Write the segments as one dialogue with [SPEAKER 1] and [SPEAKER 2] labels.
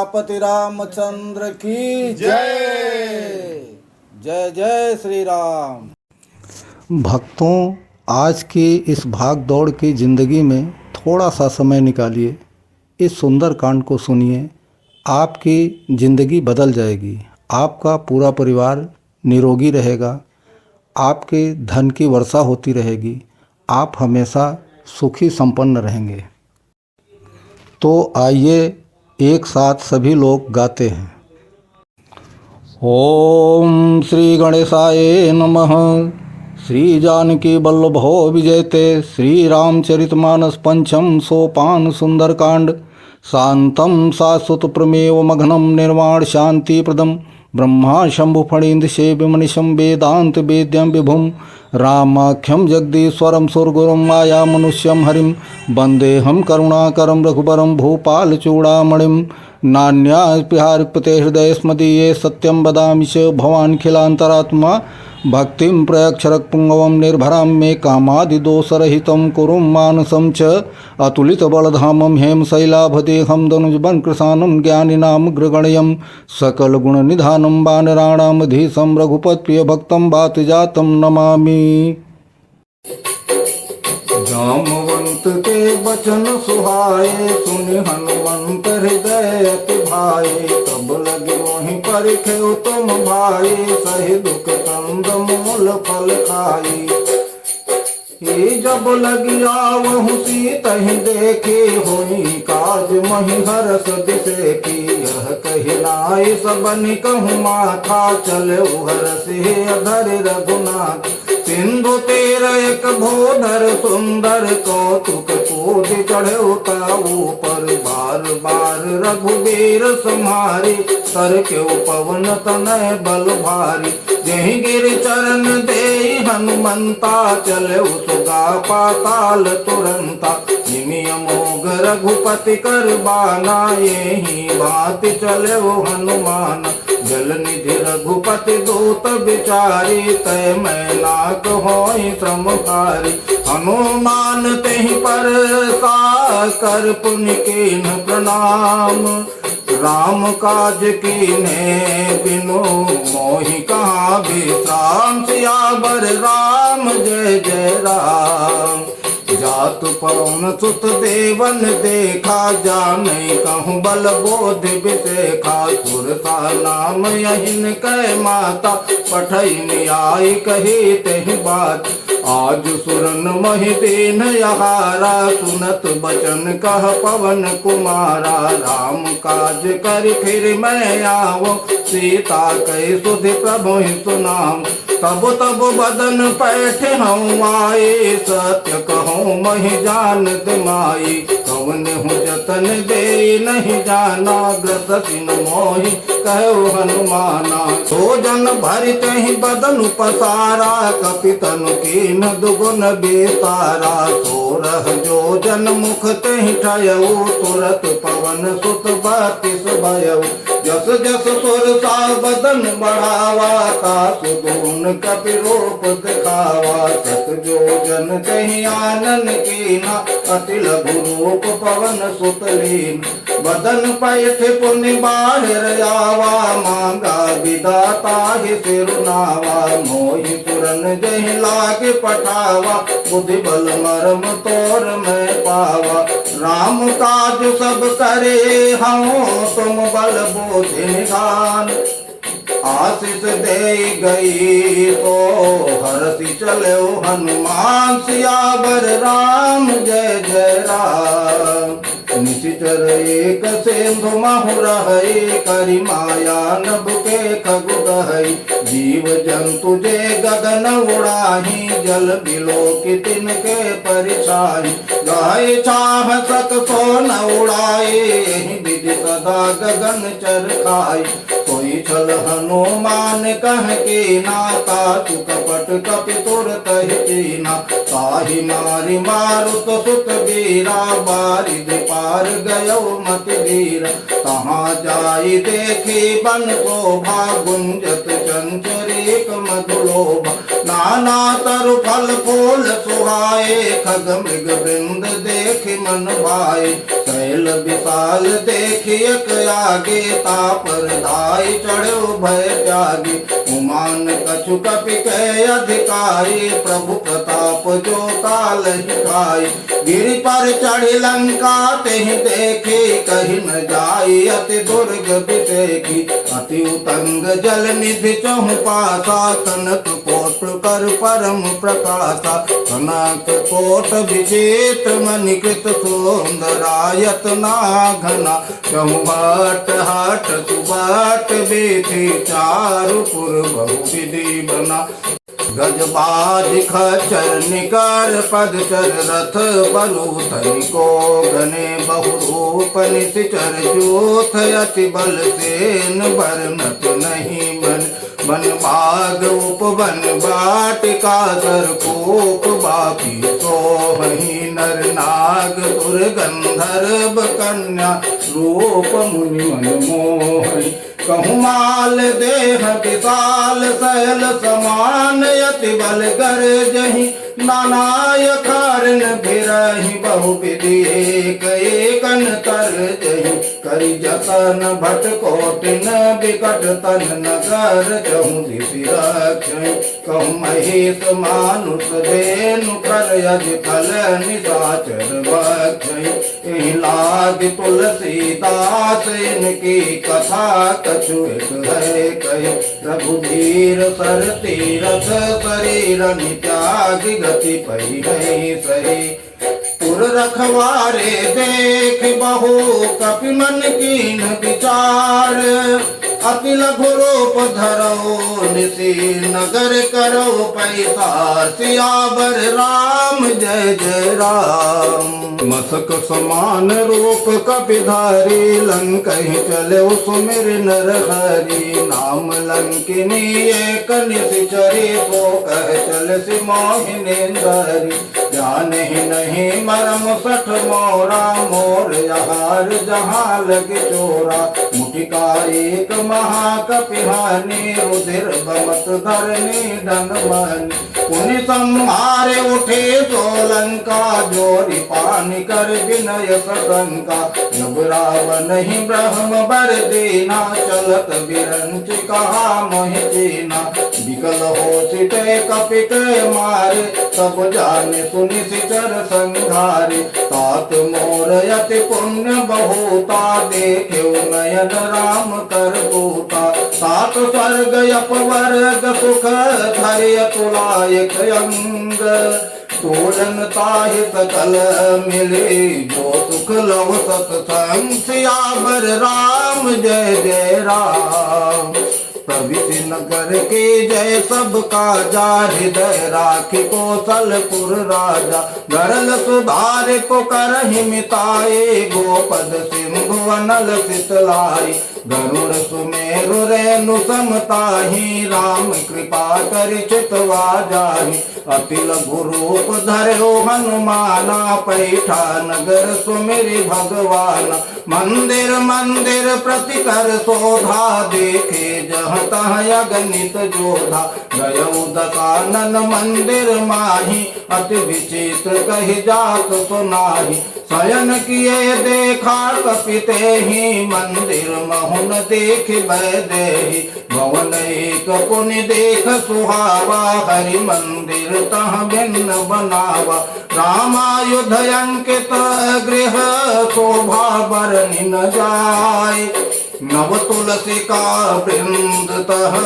[SPEAKER 1] सियापति रामचंद्र की जय। जय जय श्री राम। भक्तों, आज की इस भाग दौड़ की ज़िंदगी में थोड़ा सा समय निकालिए, इस सुंदर कांड को सुनिए। आपकी ज़िंदगी बदल जाएगी, आपका पूरा परिवार निरोगी रहेगा, आपके धन की वर्षा होती रहेगी, आप हमेशा सुखी संपन्न रहेंगे। तो आइए एक साथ सभी लोग गाते हैं। ओम श्री गणेशाय नमः। श्री जानकी वल्लभो विजयते। श्री रामचरितमानस पंचम सोपान सुंदरकांड। शांतं शाश्वत प्रमेव मघनं निर्वाण शांति प्रदम ब्रह्मा शंभु फणींद्र सेव्यमनिशं वेदांत वेद्यं विभुं रामाख्यं जगदीश्वरं सुरगुरुं माया मनुष्यं हरिं वन्देऽहं करुणाकरं रघुवरं भूपालचूडामणिं नान्यास्पृहार्पते हृदये स्मदीये सत्यं वदामि च भवानखिलान्तरात्मा भक्तिं प्रयक्षरपुङ्गवं निर्भरां मे कामादिदोषरहितं कुरुं मानसं च अतुलितबलधामं हेमशैलाभदेहं दनुजवनकृशानं ज्ञानिनामग्रगण्यं सकलगुणनिधानं वानराणामधीशं रघुपतिप्रियभक्तं वातजातं नमामि। जामवंत के वचन सुहाए, सुनि हनुमंत हृदय अति भाए। तब लगे वहीं परिखे तुम भाई, सही दुख कंद मूल फल खाई। ये जब लगी आवहु सीतहि देखी, होई काज मही हरस दिसे की। यह कही नाई सबनि कहूँ माथा, चले हरसि अधर रघुनाथ। सिंधु तीर एक भूधर सुंदर, कौतुक कूद चढ़े उताऊ पर। बार बार रघुबीर सम्हारी, कर के पवन तनय बल भारी। जहीं गिर चरण दे हनुमंता, चले सुगा पाताल तुरंता। निमिय मोघ रघुपति कर बाना, यही बात चले हनुमान। जल निधि रघुपति दूत विचारी, तय मैं नाक होई श्रमकारी। हनुमान तेहि पर सा कर पुनि कीन्ह प्रणाम। राम काज कीन्हे बिनु मोहि कहाँ विश्राम। सियावर राम जय जय राम। जातु पवन सुत देवन देखा, जानै कहूँ बल बोध विशेखा। सुरता नाम यहिन कै माता, पठैन आई कही तेहि बात। आज सुरन महि दीन यहारा, सुनत बचन कह पवन कुमारा। राम काज कर फिर मैं आवो, सीता कही सुधि प्रभु सुनाम। तब तब बदन पैठ हूँ आए, सत्य कहूँ महि जानत माई। कवन हूँ जतन दे नहीं जाना, ग्रसिन मोहि कहो हनुमाना। सो जन भरित ही बदन पसारा, कपितनु कीन दुगुन बेसारा। सोरह जो जन मुख तहि ठयऊ, तुरत पवन सुत बत्तीस भयऊ। जस जस सुर सा बदन बढ़ावा, तासु गुण कपि रूप दिखावा। सत जो जन कहीं आनन कीना, अति लघु रूप पवन सुत लीन। बदन पैठ पुनि बाहिर आवा, मांगा विदाता ही सिरुनावा। मोहि पुरन जहि लागे पठावा, बुद्धि बल मरम तोर मैं पावा। राम काज सब करे हूँ, तुम बल बोधि निधान। आशीष दे गई तो हरसि चले हनुमान। सियावर राम जय जय राम। निशिचर एक सिंधु महु रहई, करि माया नभ के खगु गहई। जीव जंतु जे गगन उड़ाही, जल बिलो की तिनके परिछाई। गाय चाह सक सो न उड़ाए, विधि सदा गगन चर खाई। कोई छल हनुमान कह के नाता, सुकपट कपि तुरत कीना। ताहि मारि मारुत सुत वीरा, बारिद पार गयो मति वीर। तहाँ जाई देखी बन शोभा, गुंजत चंचरीक मधुलोभा। नाना तरु फल फूल सुहाए, खग मृग वृंद देखि मन भाए। शैल विशाल देखियक आगे, तापर धाय चढ़ो भय त्यागी। उमान कछु कपि कह अधिकारी, प्रभु प्रताप जो काल ही खाई। गिरि पर चढ़ी लंका तेहि देखी, कहीं न जाई अति दुर्ग विषेखी। अति उतंग जल निधि चहु पासा, कनक कोट कर परम प्रकाशा। कनक कोट विचित्र मणिकृत सुंदरायत नाघना। चहु भट हट सुबट बेथी, चारु पुर बहु विधि बना। गजबाज खच्चर निकर पदचर, रथ बलूथन को घने बहुरूप निश्चर। जोथ अति बल सेन बरनत नहीं मन। वन बाग उपवन वाटिका, सरकोप बापी सोहि। नर नाग सुर गंधर्व कन्या, रूप मुनि मन मोहि। कहूँ माल देह विशाल शैल समान, यति बल गरजहि नानाय कारण भिरहि। बहु विधि एक एकन तरजहि, करि जतन भट कोटिन बिकट तन। नगर चहु दिशि रक्षहि, कहूँ महेश मानुष धेनु कर यज फल निशाचर बक्षहि। एहि लाग तुलसीदास इनकी कथा, कछु एक है कही। रघुवीर सर तीरथ शरीर त्याग, गति पई है सही। पुर रखवारे देख बहु कपि मन कीन विचार। अति लघु रूप धरो निशि नगर करो पैसार। सियावर राम जय जय राम। मसक समान रूप कपिधारी, लंकहि चले सुमिर नर हरि। नाम लंकिनी एक निशिचरी, सो कह चल सि मोहिनेन्द्री। जानहि नहीं मरम सठ मोरा, मोर यहार जहाँ लग चोरा। मुठिका एक महाकपिहानी, रुधिर बमत धरनी दन मनि। पुनि संहारे उठे सोलंका, जोरी पानी कर विनय सशंका। जब रावण ही ब्रह्म बर दीना, चलत बिरंच कहा मोहि चीना। विकल हो सिते कपि के मारे, सब जाने सुनि सिचर संघारे। तात मोर यति पुण्य बहुता, देखे नयन राम कर पूता। सात स्वर्ग अपवर्ग सुख धरि, अतुलायक अंग। तोलन ताहि सकल मिले, जो सुख लव सतसंग। सियावर राम जय जय राम। प्रभृति नगर के जय सब काजा, हृदय राखि कौशलपुर राजा। गरल सुधार को करहि मिताए, गोपद सिंधु अनल सितलाई। गरुड़ सुमेरु रेणु समताहि, राम कृपा करि चितवा जाहि। अति लघु रूप धरो हनुमाना, पैठा नगर सुमिरि भगवाना। मंदिर मंदिर प्रति कर शोभा, देखे जहाँ तहाँ अगणित जोधा। गयौ दशानन मंदिर माही, अति विचित्र कहि जात सुनाही। शयन किए देखा कपिते ही, मंदिर महुन देख बैदेही। भवन एक पुनि देख सुहावा, हरि मंदिर तह भिन्न बनावा। रामायुध अंकित गृह, शोभा बरनि न जाय। नव तुलसी का वृंद तह,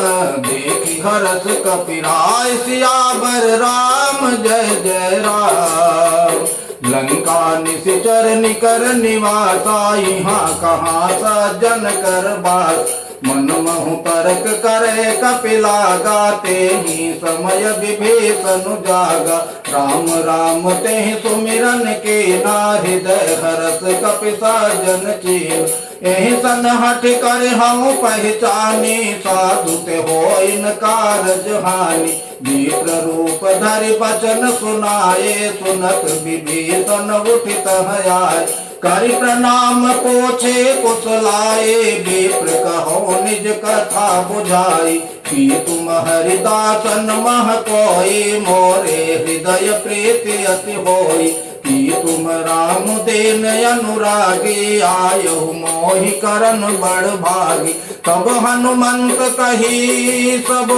[SPEAKER 1] देखी हरस कपिराय। सियावर राम जय जय राम। लंका निशिचर निकर निवासा, यहाँ कहाँ सज्जन कर बास। मन महु तर्क करे कपिला, गाते ही समय विभीषण जागा। राम राम तेहि सुमिरन के ना, हृदय हरस कपि सज्जन चीन। एहि सन हठ कर हम पहचानी, साधु ते होइन कारज हानि। विप्र रूप धरि बचन सुनाए, सुनत विभीषण उठित आए। करि प्रणाम पोछे कुशलाए, विप्र कहो निज कथा बुझाई। कि तुम हरिदासन मह कोई, मोरे हृदय प्रीति अति होई। कि तुम राम देन अनुरागी, आयहु मोहि करन बड़ भागी। तब हनुमंत कही सब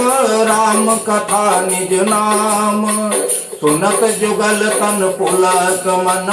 [SPEAKER 1] राम कथा निज नाम, सुनत जुगल तन पुलक मन,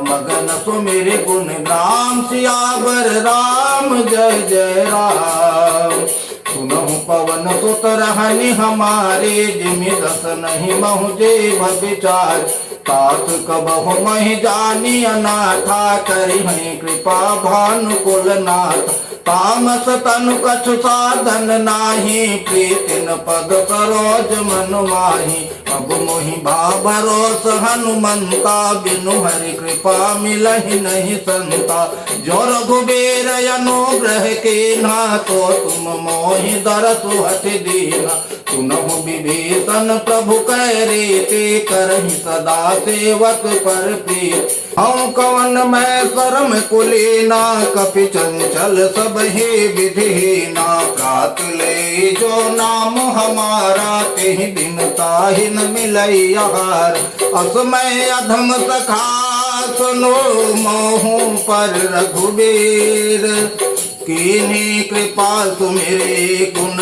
[SPEAKER 1] मगन सुमिर गुण राम। सियावर राम जय जय राम। सुनहु पवन सुत रहनि हमारे, जिमि दस नहीं महु जेब विचार। तात कबहु महि जानी अनाथा, करिहि कृपा भानुकुल नाथ। तामस तनु कछु साधन नाही, प्रीति न पद सरोज मन माही। अब मोहि भरोस हनुमंता, बिनु हरि कृपा मिलहि नहीं संता। जो रघुबीर अनुग्रह कीन्हा, तो तुम मोहि दरसु हठि दीना। सुनहु विभीषण प्रभु कह रीति, करहि सदा सेवक पर प्रीति। हऊँ कवन मैं शर्म कुलीना, कपि चंचल सब ही विधिहीना। प्रात ले जो नाम हमारा, तेहि दिन ताहि न मिलई आहार। असमय अधम सखा सुनो मोहु पर रघुबीर, कीन्ही कृपा सुमिरे गुण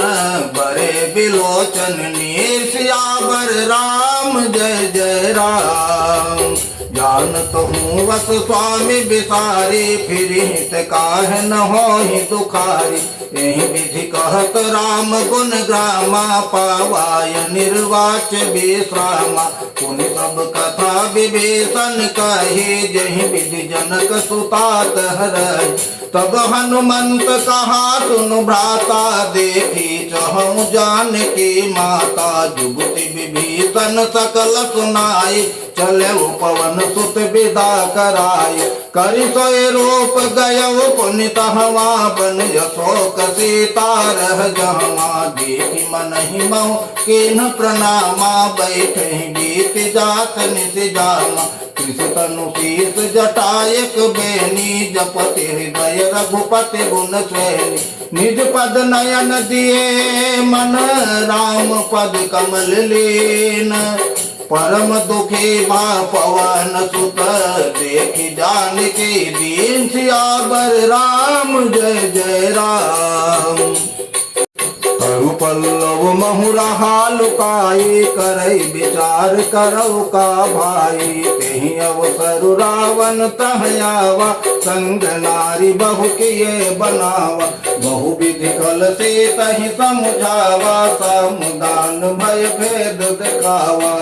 [SPEAKER 1] बरे बिलोचन नीर। सियावर राम जय जय राम। जानत हूँ वस स्वामी बिसारी, फिर हित काहे न होहि दुखारी। यही विधि कहत राम गुण ग्रामा, पावाय निर्वाच विश्रामा। पुनि सब कथा विभीषण कही, जहि विधि जनक सुता हरहि। तब हनुमंत कहा सुनु भ्राता, देखी चहु जानकी माता। जुगति विभीषण सकल सुनाई, चले पवन सुत विदा कराय। करि सोय रूप गयउ पुनि तहवा, बन अशोक सीता रह जहवा। देखि मनहि महु कीन्ह प्रणामा, बैठहि बीत जात निसि जामा। कृष तनु शीस जटायक बेनी, जपति हृदय रघुपति गुण श्रेणी। निज पद नयन दिए मन, राम पद कमल लीन। परम दुखी भा पवन सुत, देखि जानकी दीन। सियावर राम जय जय राम। करु पल्लव महु रहा लुकाई, करई विचार करऊ का भाई। तेहि अवसर रावण तह आवा, संग नारी बहु किए बनावा। बहु विधि कल से तहि समझावा, समुदान भय भेद दिखावा।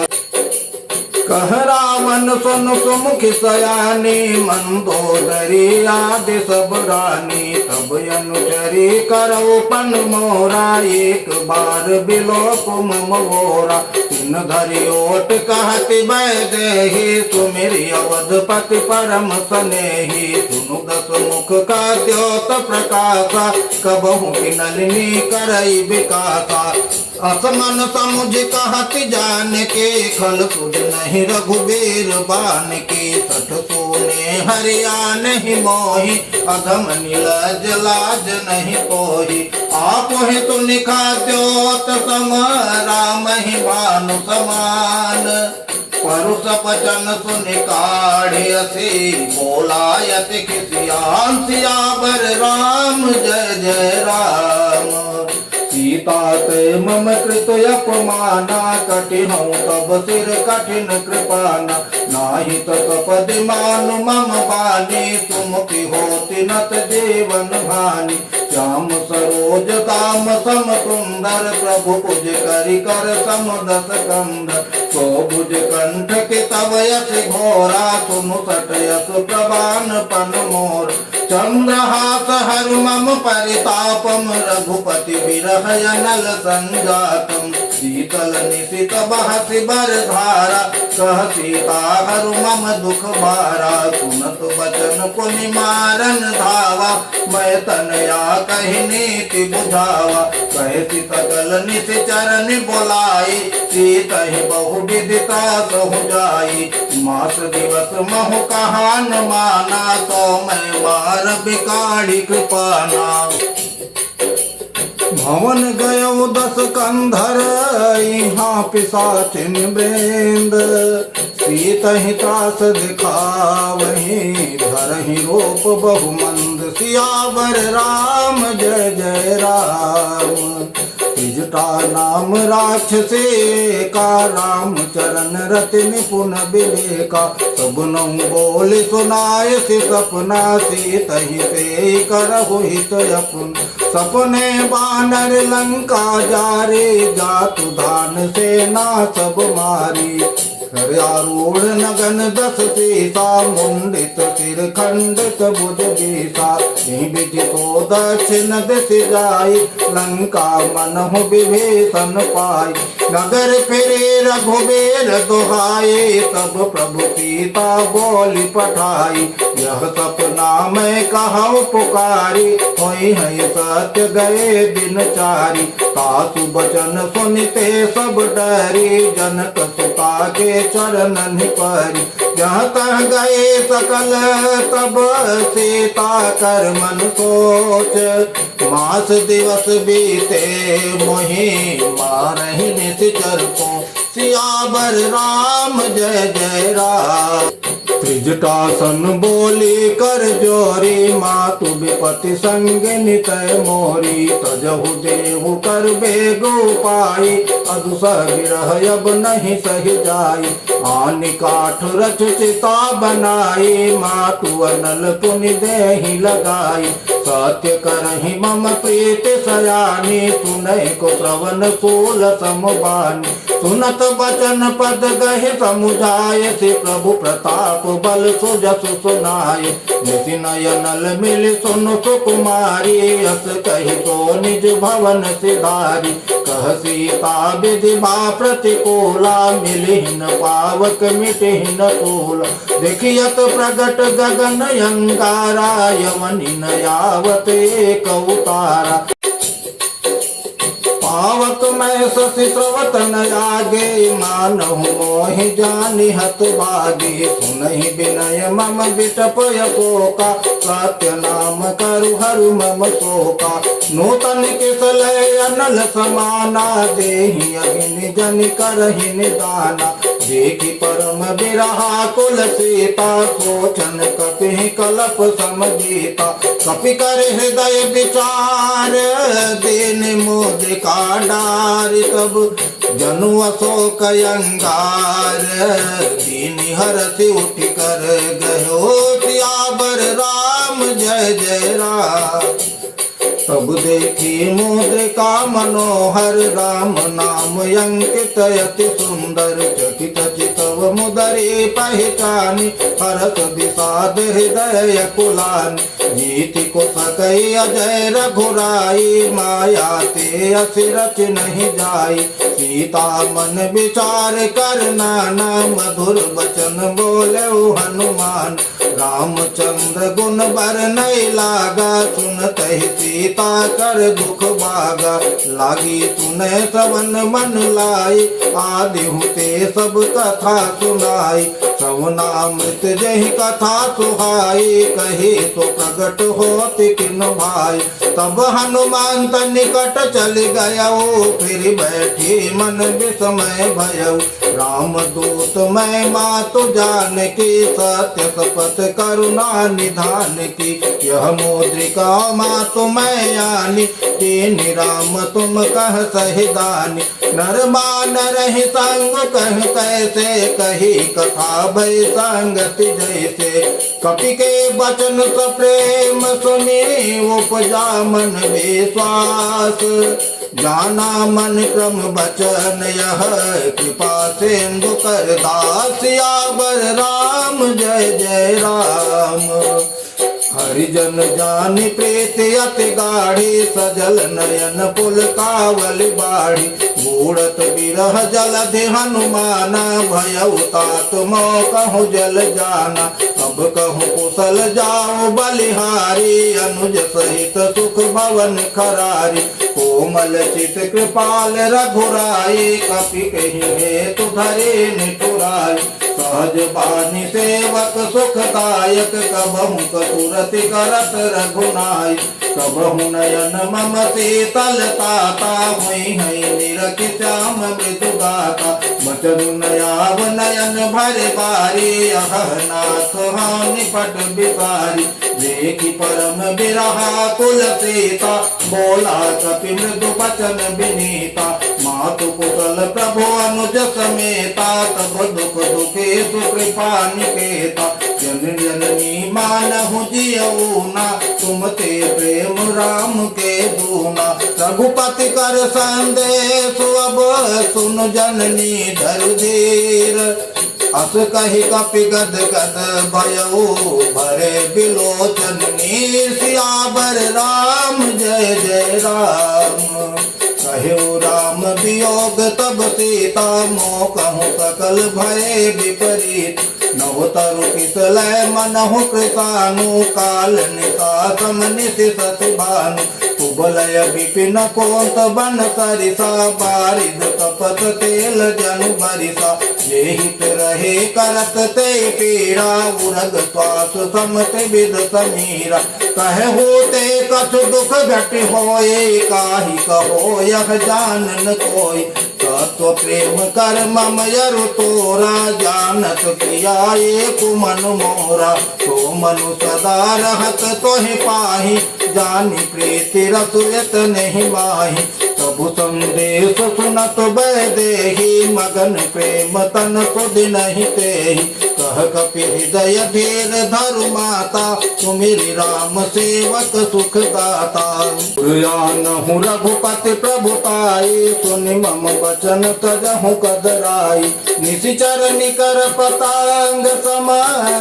[SPEAKER 1] कह रावण सुन सुमुखि सयानी, मंदोदरी आदि सब रानी। तब अनुचरी करऊ पन मोरा, एक बार बिलोक मोरा। तिन धरि ओट कहति वैदेही, सुमिरि अवधपति परम स्नेही। सुनु दस मुख का द्योत प्रकाशा, कबहु की नलिनी करई विकासा। असमन समुझ कहति जानकी, खल सुध नहीं रघुबीर बान की। सठ सोने हरिया नहीं मोहि, अधम नीलज लाज नहीं कोहि। आप ही तो निखा द्योत सम, राम ही भानु समान। परुष पचन सुनि काढ़ियसि, बोलायति खिसियान। सियावर राम जय जय राम। सीता ते मम कृत अपमाना, कठिनौ तब सिर कठिन कृपाना। नाही तपदि मानु मम बानी, सुमुखि होति नत जीवन हानि। श्याम सरोज दाम सम सुंदर, प्रभु पुज करि कर सम दस कंधर। सो भुज कंठ के तव यश घोरा, सुनु सट यश प्रवान पन मोर। चंद्रहास हर मम परितापम, रघुपति विरह अनल संजातम। शीतल निशित बहसि बर धारा, कह सीता हरु मम दुख भारा। सुनत बचन पुनि मारन धावा, मैं तनया कहि नीति बुझावा। कहति सकल निशि चरण बोलाई, सीतहि बहु विदिता सहु जाई। मास दिवस महु कहा न माना, तो मैं मार बिकाड़ी कृपाना। भवन गयो दस कंधर, यहाँ पिशाचिन बेंद। सीतहि त्रास दिखावहीं धरहि रोप बहुमंद। सियावर राम जय जय राम। तिजटा नाम राक्षसे का राम चरण रति निपुण विवेका। सबनौ बोल सुनाय सि सपना सीतहि से करहु हित अपन। सपने बानर लंका जारे जातु धान सेना सब मारी। हरियारूढ़ नगन 10 सीसा मुंडित सिर खंडित भुज बीसा। बिधि तो दक्षिण दिश जाई लंका मनहु विभीषण पाई। नगर फिरे रघुबीर दुहाए तब प्रभु सीता बोली पठाई। यह सपना मैं कहूँ पुकारी होई है सत्य गए दिन चारी। तासु बचन सुनते सब डरी जनक सुता के चरणन परी। जहाँ तह गए सकल तब सीता कर मन सोच। मास दिवस बीते मोहि मारहि निश्चर को। सियावर राम जय जय राम। त्रिजटासन बोली कर जोरी मातु विपति संग नितय मोरी। तजहु देहु कर बेगु पाई अदुसह विरह अब नहीं सही जाई। आनि काठ रच चिता बनाई मातु अनल पुनि देहि लगाई। सत्य करहि मम प्रीत सयानी सुनहि को श्रवण सूल समबानी। सुनत बचन पद गहि समुझाय श्री प्रभु प्रताप बल सुजसु सुनाय। निसि नयनल मिल सुन सुकुमारी यस कहि तो निज भवन सिधारी। कह सीता विधि बा प्रतिकूला मिलिहिन पावक मिटिहिन तूला। देखियत प्रगट गगन अंगारा यवनि न यावत एक उतारा। पावक मैं शशि स्रवत न आगे मानहु मोहि जानि हत भागे। सुनहि विनय मम विटपय शोका सत्य नाम करु हरु मम शोका। नूतन किसलय अनल समाना देहि अग्नि जनि करहि निदाना। देखि परम बिरहा कुल सीता सोचन कपि कलप समजीता। कपि कर हृदय विचार दीन मोदिका डार। तब जनु अशोक अंगार दीन हरति उठ कर गयो। सियावर राम जय जय राम। तब देखी मुद्रिका मनोहर राम नाम अंकित अति सुंदर। चकित चितव मुदरी पहचानी हरत विषाद हृदय कुलानी। नीति को सकई अजय रघुराई माया ते असिरच नहीं जाई। सीता मन विचार कर नाना मधुर बचन बोले हनुमान। रामचंद्र गुण बर नहीं लागा सुनत ही सीता कर दुख भागा। लागी सुने श्रवण मन लाई आदि हुते सब कथा सुनाई। श्रवणामृत जहि कथा सुहाई कही सो प्रगट होति किन भाई। तब हनुमान निकट चल गयो फिर बैठी मन विस्मय भयउ। राम दूत मैं मातु जान की सत्य शपथ करुणा निधान की। यह मुद्रिका मातु मैं यानी तीन राम तुम कह सहिदानी। नर मान रही संग कह कैसे कही कथा भय संगति जैसे। कपि के वचन सप्रेम सुनी उपजा मन विश्वास। जाना मन क्रम बचन यह कृपा सिंधु कर दास। सियावर राम जय जय राम। हरिजन जानि प्रीति अति गाढ़ी सजल नयन पुल कावल बाढ़ी। बूढ़त बिरह जलधि हनुमाना भयउ तात मोह कहूँ जल जाना। अब कहूँ कुशल जाओ बलिहारी अनुज सहित सुख भवन खरारी। कोमल चित कृपाल रघुराई कपि कही हेतु धरे निठुराई। सहज बानी सेवक सुखदायक, कबहु कतुरति करत रघुनाय। कबहु नयन मम शीतलताता, हुई है निरख श्याम मृदु गाता। बचन नयाव नयन भर बारी, अहह नाथ हानि पट बिसारी। देखी परम बिरहा कुल सीता, बोला कपि मृदु बचन विनीता। मातु कुशल प्रभु अनुज समेता, तब दुख दुखे सुकृपा निकेता। जन जननी मानहु जियऊना, तुम ते प्रेम राम के दूना। रघुपति कर संदेश अब सुन जननी धर धीर। अस कहि कपि गद गद भयऊ, भरे बिलोचन नीर। सियावर राम जय जय राम। कहो राम वियोग तब सीता, मोह कहूँ सकल भय विपरीत। नव तरु किसलय मनहु कृतानु, काल निशा समनिशि शशि भानु। कुबलय विपिन कोंत बन सरिसा, बारिद कपत तेल जनु बरिसा। जेहित रहे करत ते पीड़ा, उरग श्वास समत विद समीरा। कहु ते कछु दुख घट होए, काहि कहो यह जानन कोई। तत्व प्रेम कर मम यरु तोरा, जानत किया एक मन मोरा। तो मनु सदा रहत तोहि पाहि, जानी प्रीति रसुयत नहीं माही। प्रभु संदेश सुनत वैदेही, मगन प्रेम तन सुध नहीं तेहि। कह कपि हृदय धीर धरु माता, सुमिरि राम सेवक सुख दाता। पुरयानहु रघुपति प्रभुताई, सुनि मम वचन तजहु कदराई। निशिचर निकर पतांग सम,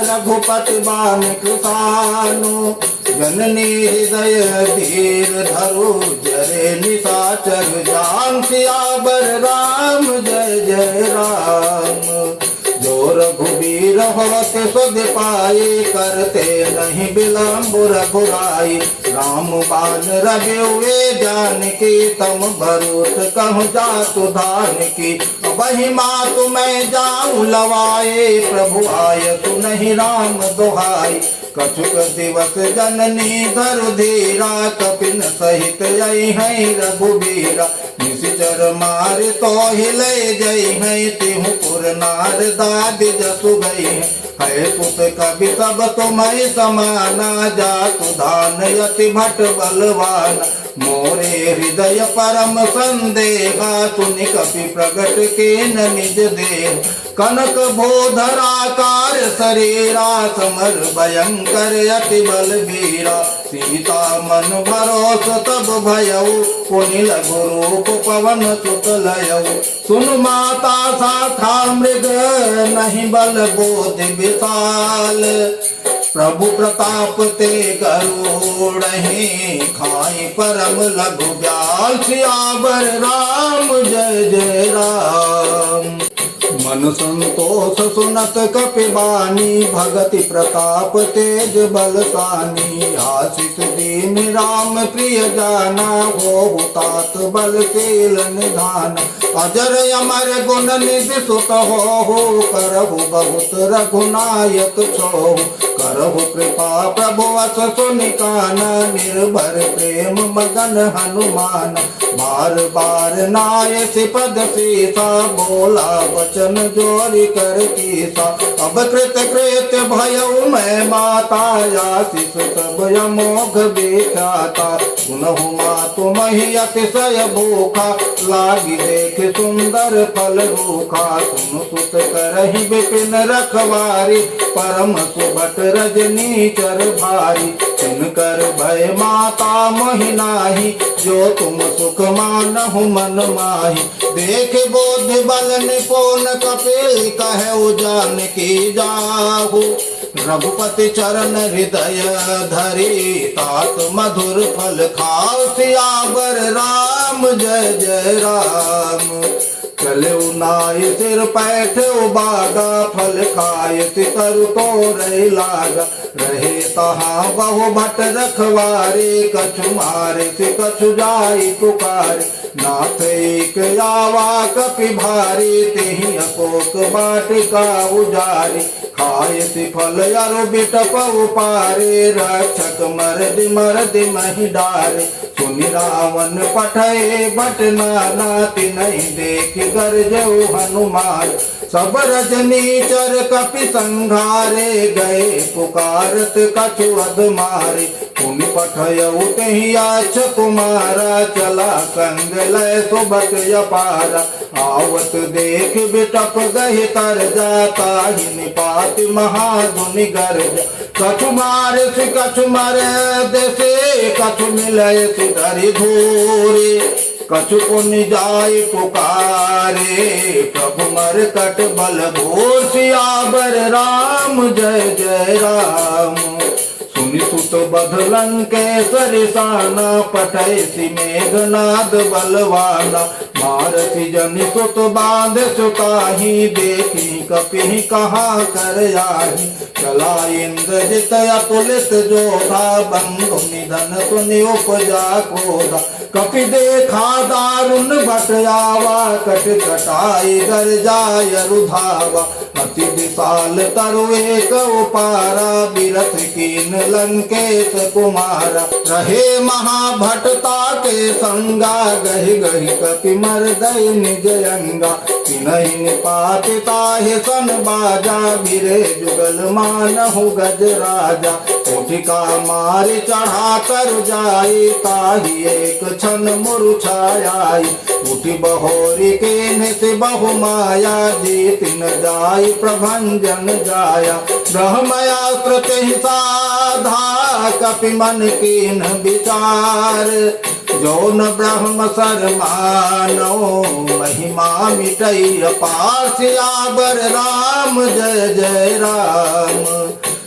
[SPEAKER 1] रघुपति बान कृतानु। जननी हृदय धीर धरु, जरे निशाचर जान। सियावर राम जय जय राम। जो रघुबीर होत सुध पाए, करते नहीं विलम्ब रघुराई। राम बान रघुए जानकी, तम भरोस कहूँ जातु धानकी। वही मातु मैं जाऊँ लवाए, प्रभु आय तु नहीं राम दुहाई। कछुक दिवस जननी धरु धीरा, कपिन सहित आई है रघुबीरा। निशिचर मार तो हिले जई है, तिहु पुर नार दादि जसु गई है। सुत कवि सब तुम्हें समाना, जातु धान यति भट बलवान। मोरे हृदय परम संदेहा, सुनि कपि प्रगट केन निज देह। कनक भोधराकार शरीरा, समर भयंकर अति बलबीरा। सीता मन भरोस तब भयऊ, पुनि लघु रूप पवन सुत लयऊ। सुन माता साथा मृग, नहीं बल बोध विशाल। प्रभु प्रताप ते गरुड़हि, खाई परम लघु ब्याल। सियावर राम जय जय राम। मन संतोष सुनत कपि बानी, भगति प्रताप तेज बलसानी। आशीष दीन राम प्रिय जाना, हो तात बलशील निधान। अजर अमर गुण निधि सुत हो, करहु बहुत रघुनायक छो। करहु कृपा प्रभु अस सुनिकाना, निर्भर प्रेम मगन हनुमान। बार बार नाय सिपद सीसा, बोला वचन जोरी कर कीसा। अब कृत कृत भयऊ मैं माता, आशीष तब अमोघ विख्याता। सुनहु मातु मही अतिशय भूखा, लागी देख सुंदर फल रूखा। सुन सुत करहि विपिन रखवारी, परम सुभट रजनी चर भारी। तिनकर भय माता मोहि नाही, जो तुम सुख मानहु मन माही। देख बोध बल निपुण कपिल, कहु जानकी जाहु। रघुपति चरण हृदय धरी, तात मधुर फल खाओ। सियावर राम जय जय राम। चले नाय सिर पैठ बागा, फल खाय सितर तोरे लागा। रहे तहाँ बहु भट रखवारे, कछु मारे से कछु जाई पुकारे। नाथ एक आवा कपि भारी, तेहि अशोक वाटिका उजारी। खाए फल अरु बिटप उपारे, रक्षक मरदि महि डारे। सुनि रावण पठए बट नाना, तिनहि देख गरजउ हनुमान। सब रजनीचर कपि संघारे, गए पुकारत कछु अध मारे। पुनि पठयउ तेहि आछ कुमारा, चला संग लय सुबत अपारा। आवत देख बिटप गहि तर जाता, ही निपात महाधुनि गरज। कछु मारे से कछु मर देसे, कछु मिलय से डरि धूरे। कछु पुनि जाय पुकारे, प्रभु मरकट बल भूर। सियावर राम जय जय राम। सुनि सुत बधलन केसरि साना, पठयसि मेघनाद बलवाना। मारति जनि सुत बांध सुताहि, देखी कपि कहाँ कर आही। चला इंद्रजित अतुलित जोधा, बंधु निधन सुनि उपजा क्रोधा। कपि देखा दारुण भट आवा, कट कटाई गरजाय रुधावा। अति विशाल तरु एक उपारा, बिरथ कीन लंकेश कुमारा। रहे महाभटता के संगा, गहि गहि कपि मर्दय निज अंगा। तिनहि निपातिता हे सन बाजा, भिरे जुगल मानहु गज राजा। कोठिका मारि चढ़ा कर जाई, ताहि एक क्षण मुरझाई। उठि बहोरी के निस बहु माया, जीत न जाई प्रभंजन जाया। ब्रह्मयास्त्र तेहि साधा, कपि मन कीन विचार। जो न ब्रह्म सर मानो, महिमा मिटई अपार। सियावर राम जय जय राम।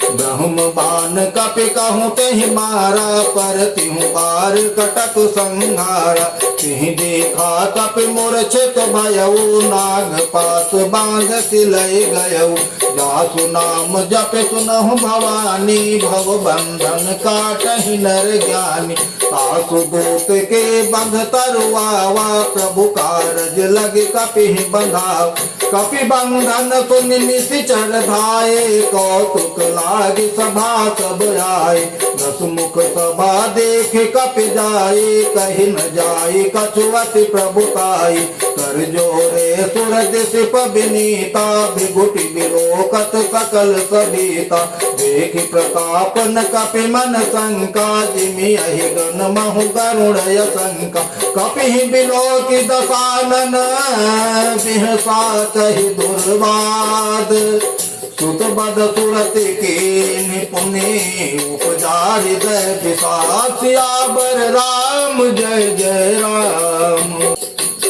[SPEAKER 1] ब्रह्म बाण कपि कहूँ तेहि मारा, पर तिहु बार कटक संहारा। तिहि देखा कपि मूर्छित भयउ, नाग पास बांध सिलय गयउ। जासु नाम जप सुनहु भवानी, भव बंधन काटहि नर ज्ञानी। सासु दूत के बंध तरुआवा, प्रभु कारज लगे कपि बंधाव। कपि बंधन सुनि निशिचर धाये, कौतुक लागे सभा सब आए। दस मुख सभा देख कपि जाए, कहि न जाए कछु अति प्रभुताई। कर जोरे सुर दिश विनीता, विभुति विलोकत सकल सबीता। देख प्रताप न कपि मन शंका, जिमि अहि गण महु गरुड़ शंका। कपि बिलोकि दशानन, बिहसा कहि दुर्वाद। सुत बद सुरत के निपुणे, उपजार हृदय विशाल। सियावर राम जय जय राम।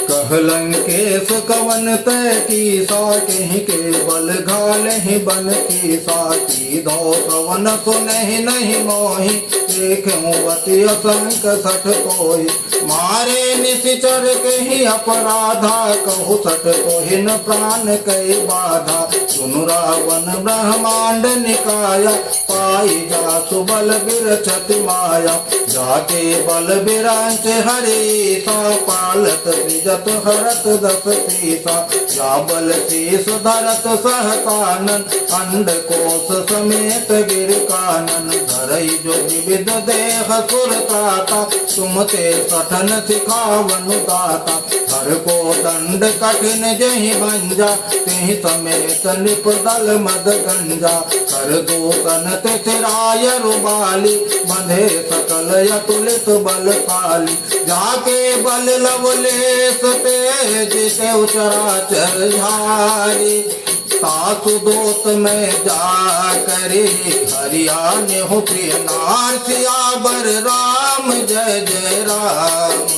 [SPEAKER 1] कहलंकेश कवन तय की साकहि, के बल घालहि बन की साकी। धौ सवन सुनहि नहीं मोहि, देखूं अति असंक सठ तोहि। मारे निशिचर कहि अपराधा, कहु सठ तोहि न प्राण कई बाधा। सुनु रावण ब्रह्मांड निकाया, पाई जासु बल बिरछति माया। जाके बल बिरांच हरे सा, पालत त्रिजत हरत दस सीसा। जा बल शेष धरत सहकानन, अंड कोश समेत गिर कानन। धरई जो विविध देह सुर त्राता, तुम ते सठन सिखावनु दाता। हर को दंड कठिन जहि भंजा, तिहि समेत निप दल मद गंजा। कर दूतन तिथिराय रुबाली, बंधे सकल अतुलित बलशाली। जाके बल लवलेश तेज, से चराचर झारी। सासु दोत में जा करे, हरियाणे हो प्रिय नार। सियावर राम जय जय राम।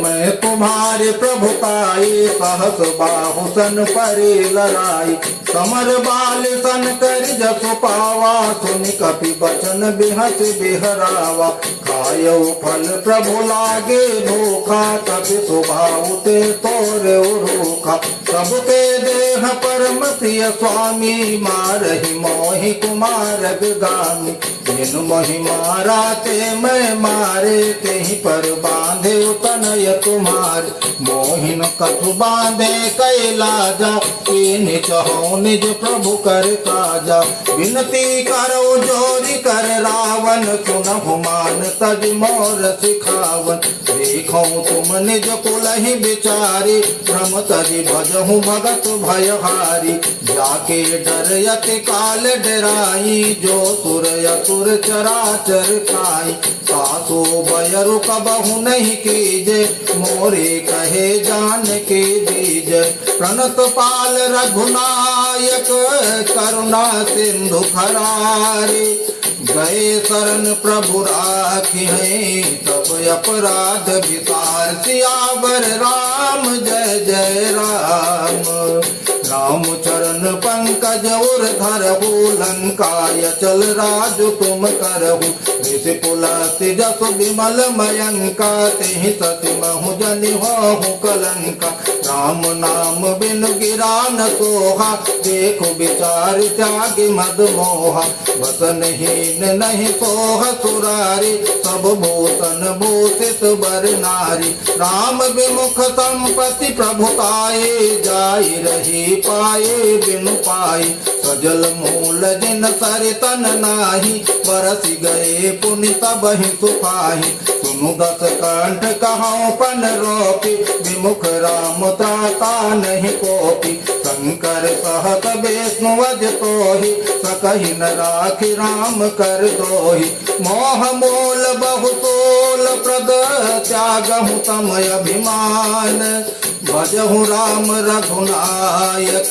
[SPEAKER 1] मैं तुम्हारे प्रभु पाई, सहस बाहु सन परे लड़ाई। समर बाल सन कर जस पावा, सुन कपि बचन बिहस बिहरावा। आयो फल प्रभु लागे धोखा, कभी स्वभाव ते तोरे रूखा। सबके देह परम प्रिय स्वामी, मारहि मोहि कुमार गामी। जिन मोहि मारा ते मैं मारे, तेहि पर बांधे तनय तुम्हारे। मोहिन कछु बांधे कैलाजा, कीन चहो निज प्रभु कर काजा। विनती करो जोरी कर रावण, सुनहु मान तज मोर सिखावन। देखो तुम निज कुलहि बिचारी, भ्रम तज भजहु भगत भयहारी। जाके डर यति काल डराई, जो सुर असुर चराचर खाई। सासो बयरु कबहु नहीं कीजे, मोरे कहे जान के बीज। प्रणत पाल रघुनायक, करुणा सिंधु खरारे। गए शरण प्रभु राखी है, तब अपराध विसार। सियावर राम जय जय राम। राम चरण पंकज उर धरहु, लंकाय चल राज तुम करहु। ऋषि पुलस्त्य जसु विमल मयंका, तेहि सति महु जनि होहु कलंका। राम नाम बिनु गिरा न सोहा, देखो विचार त्यागी मद मोहा। बसन हीन नहीं सोह सुरारी, सब भूषण भूषित बर नारी। राम विमुख संपत्ति प्रभुताए, जाई रही पाए बिनु पाई। सजल मूल जिन सरितन नाही, बरसि गए पुनि तबहि सुखाहि। सुनु दस कंठ कहौं पन रोपी, विमुख राम त्राता नहीं कोपी। शंकर सहत विष्णु वज तोहि, सकहि न राखि राम कर दोहि। मोह मोल बहु तोल प्रद, त्यागहु तम अभिमान। भजहु राम रघुनायक,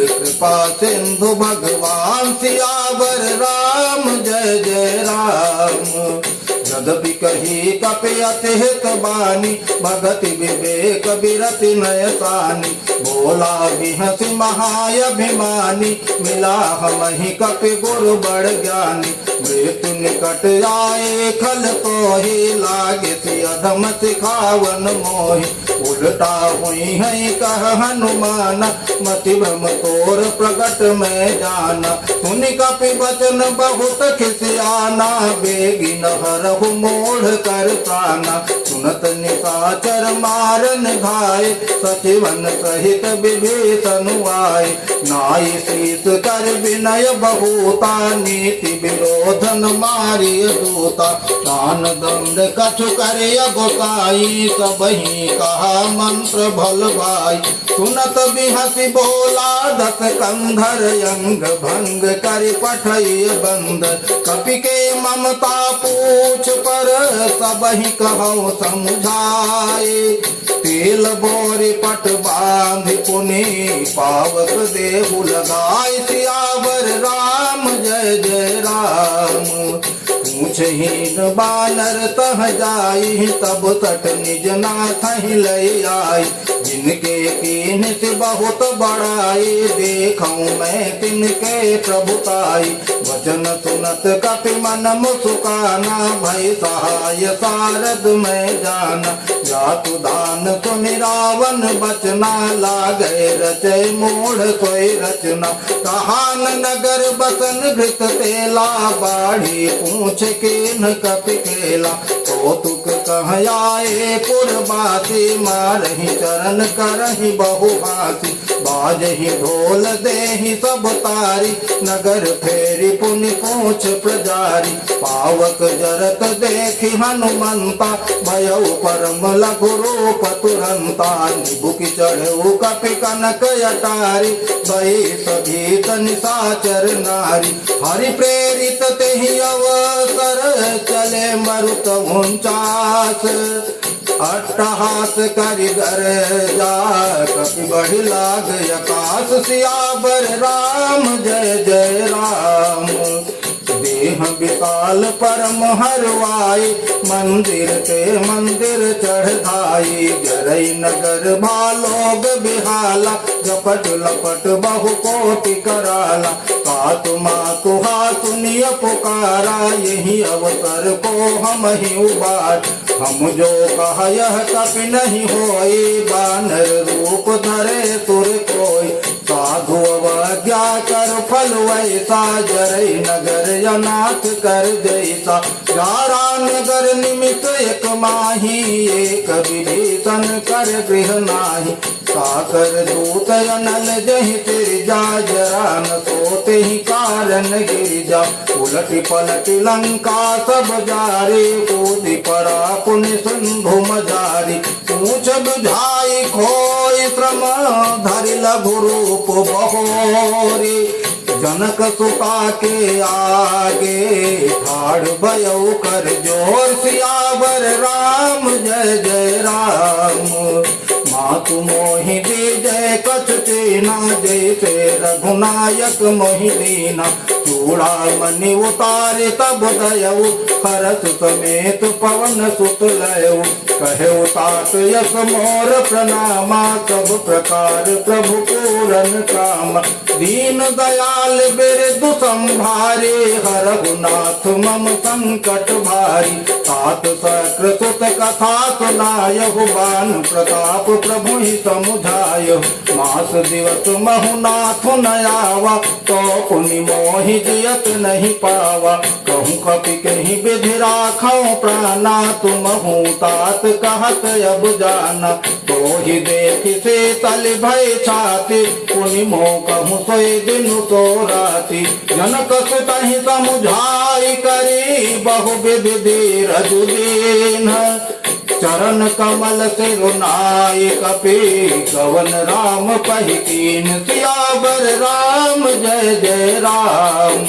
[SPEAKER 1] कृपा सिंधु भगवान। सियावर राम जय जय राम। यद्यपि कही कपि अति हित बानी, भगति विवेक बिरति नयसानी। बोला बिहसि महाअभिमानी, मिला हमहि कपि गुरु बड़ ज्ञानी। मृत्यु निकट आए खल तोहि, लागे सि अधम सिखावन मोहि। उल्टा हुई है कह हनुमान, मति भ्रम तोर प्रगट में जाना। सुनि कपि वचन बहुत खिसियाना, बेगी न हरहु मोढ़ कर प्राणा। सुनत निशाचर मारन घाय, सचिवन सहित विभीषण आए। नाई शीस कर विनय बहुता, नीति विरोधन मारिय दूता। दान दंड कछु करे गोसाई, सबहि कहा मंत्र भल भाई। सुनत बिहसि बोला दस कंधर, अंग भंग कर पठय बंद। कपि के ममता पूछ पर, सबहि कहौ समुझाए। तेल बोरि पट बांध पुनि, पावक देहु लगाए। सियावर राम जय जय राम। पूछहीन बानर तह जाई, तब तट निज नाथ ही लय आई। जिनके कीन से बहुत बड़ाई, देखऊं मैं तिनके प्रभुताई। वचन सुनत कपि मन मुस्काना, भय सहाय सारद में जाना। जातु दान सुनि रावण बचना, लागे रचय मूढ़ सोई रचना। कहान नगर बसन घृत तेला, बाढ़ी पूछ कीन कपि केला। कौतुक कह आए पुरवासी, मारहि चरण करहि बहुभासी। बाजहि ढोल देहि सब तारी, नगर फेरी पुनि पूछ प्रजारी। पावक जरत देखि हनुमंता, भयउ परम लघु रूप तुरंता। निबुकि चढ़ऊ कपि कनक अटारी, भय सभीत निशाचर नारी। हरि प्रेरित तेहि अवसर, चले मरुत 49। अट्टहास करि गरजा, कपि बढ़ि लाग आकाश। सियावर राम जय जय राम। देह विशाल परम हरवाई, मंदिर के मंदिर चढ़ाई। जरई नगर भालोग बिहाला, जपट लपट बहु कोटि कराला। कातु मातु हा सुनिय पुकारा, यही अवसर को हम ही उबार। हम जो कहा यह कपि नहीं होई, बानर रूप धरे सुर कोई। साधु अवज्ञा कर फल वैसा, जरई नगर अनाथ कर जैसा। जारा नगर निमित्त एक माही, एक विभीषण कर गृह नाही। साकर दूत अनल जहि तिरजा, जरा न सोते ही कारण गिरजा। उलटी पलटी लंका सब जारी, कूदी परा पुण्य सिंधु मजारी। पूछ बुझाई खोई श्रम, धरि लघु रूप बहोरी। जनक सुता के आगे, ठाड़ भयउ कर जोर। सियावर राम जय जय राम। मातु मोहि जय कछु चेना, जैसे रघुनायक मोहि दीना। चूड़ामणि उतारे तब दयऊ, हरस समेत पवन सुत लयऊ। कहे तात यस मोर प्रणामा, सब प्रकार प्रभु पूरन काम। दीन दयाल बिरदु संभारे, हरहु नाथ मम संकट भारी। तात सक्र सुत कथा सुनायहु, बान प्रताप प्रभु ही समुझायहु। मास दिवस महु नाथ न आवा, तो पुनि मोहि जियत नहीं पावा। कहूँ कपि कहीं विधि राखऊं प्राणा, तुम हूँ तात कहत अब जाना। तो ही देखि से तल भय छाती, पुनि मोह कहूँ सोई दिन सो राति। जनक सुतहि समुझाई करी, बहु विधि धीरज दीन। चरण कमल सिरुनाई कपि, कवन राम पहिकीन। सियावर राम जय जय राम।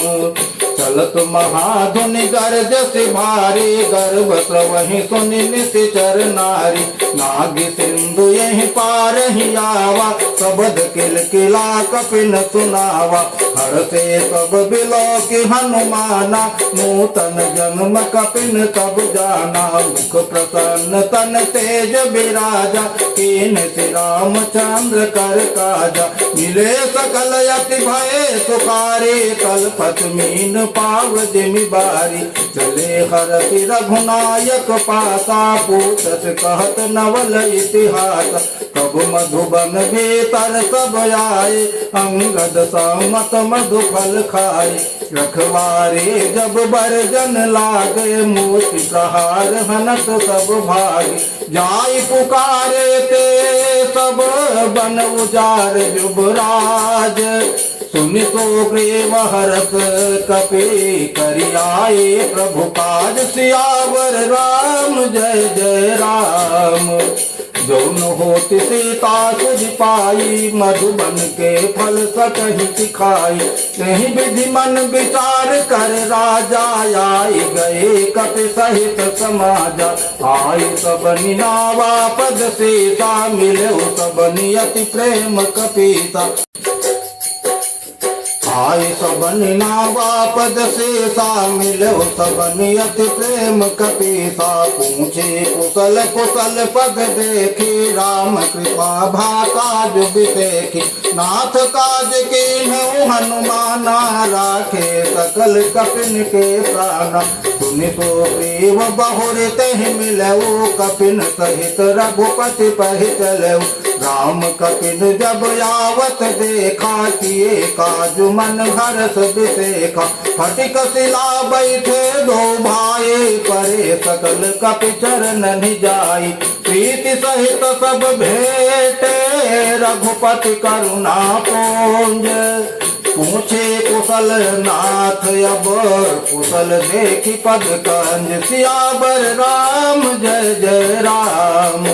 [SPEAKER 1] चलत महाधुनि गर्ज से भारी, गर्भ स्रवहि सुनि निशिचर नारी। नाग सिंधु यहीं पार ही आवा, सबद किलकिला कपिन सुनावा। हर से सब बिलोकि हनुमाना, नूतन जन्म कपिन तब जाना। मुख प्रसन्न तन तेज बिराजा, कीन श्री रामचंद्र कर काजा। मिले सकल यति भय सुखारे, कलपत मीन पाव जिमि बारी। चले हरति रघुनायक पासा, पूछत कहत नवल इतिहास। कब मधुबन भीतर सब आए, अंगद सामत मधु फल खाए। रखवारे जब बरजन लागे, मूर्ति प्रहार हनत सब भागे। जाई पुकारे ते सब बन उजार युवराज। सुनि सो ग्रीव हरस कपि, करि आए प्रभु काज। सियावर राम जय जय राम। जौन होति सीता सुझ पाई, मधुबन के फल सकहि सिखाई। यही विधि मन विचार कर राजा, आई गए कपि सहित समाजा। आई सब निनावा पद सीता, मिले सब नियति प्रेम कपीसा। आय सब निनावा पद शेषा, मिलो सब नियति प्रेम कपीसा। पूछे कुशल कुशल पद देखी, राम कृपा भा काज बिसेखी। नाथ काज कीन्हु हनुमाना, राखे सकल कपिन के प्राणा। सुनि सुग्रीव बहुरि तेहि मिलऊ, कपिन सहित रघुपति पहि चलऊ। राम कपिन जब यावत देखा, किए काज मन हर्ष बिसेखा। फटिक शिला बैठे दो भाई, परे सकल कपि चरण जाई। प्रीति सहित सब भेटे, रघुपति करुणा पुंज। पूछे कुशल नाथ अब, कुशल देखी पद कंज। सियावर राम जय जय राम।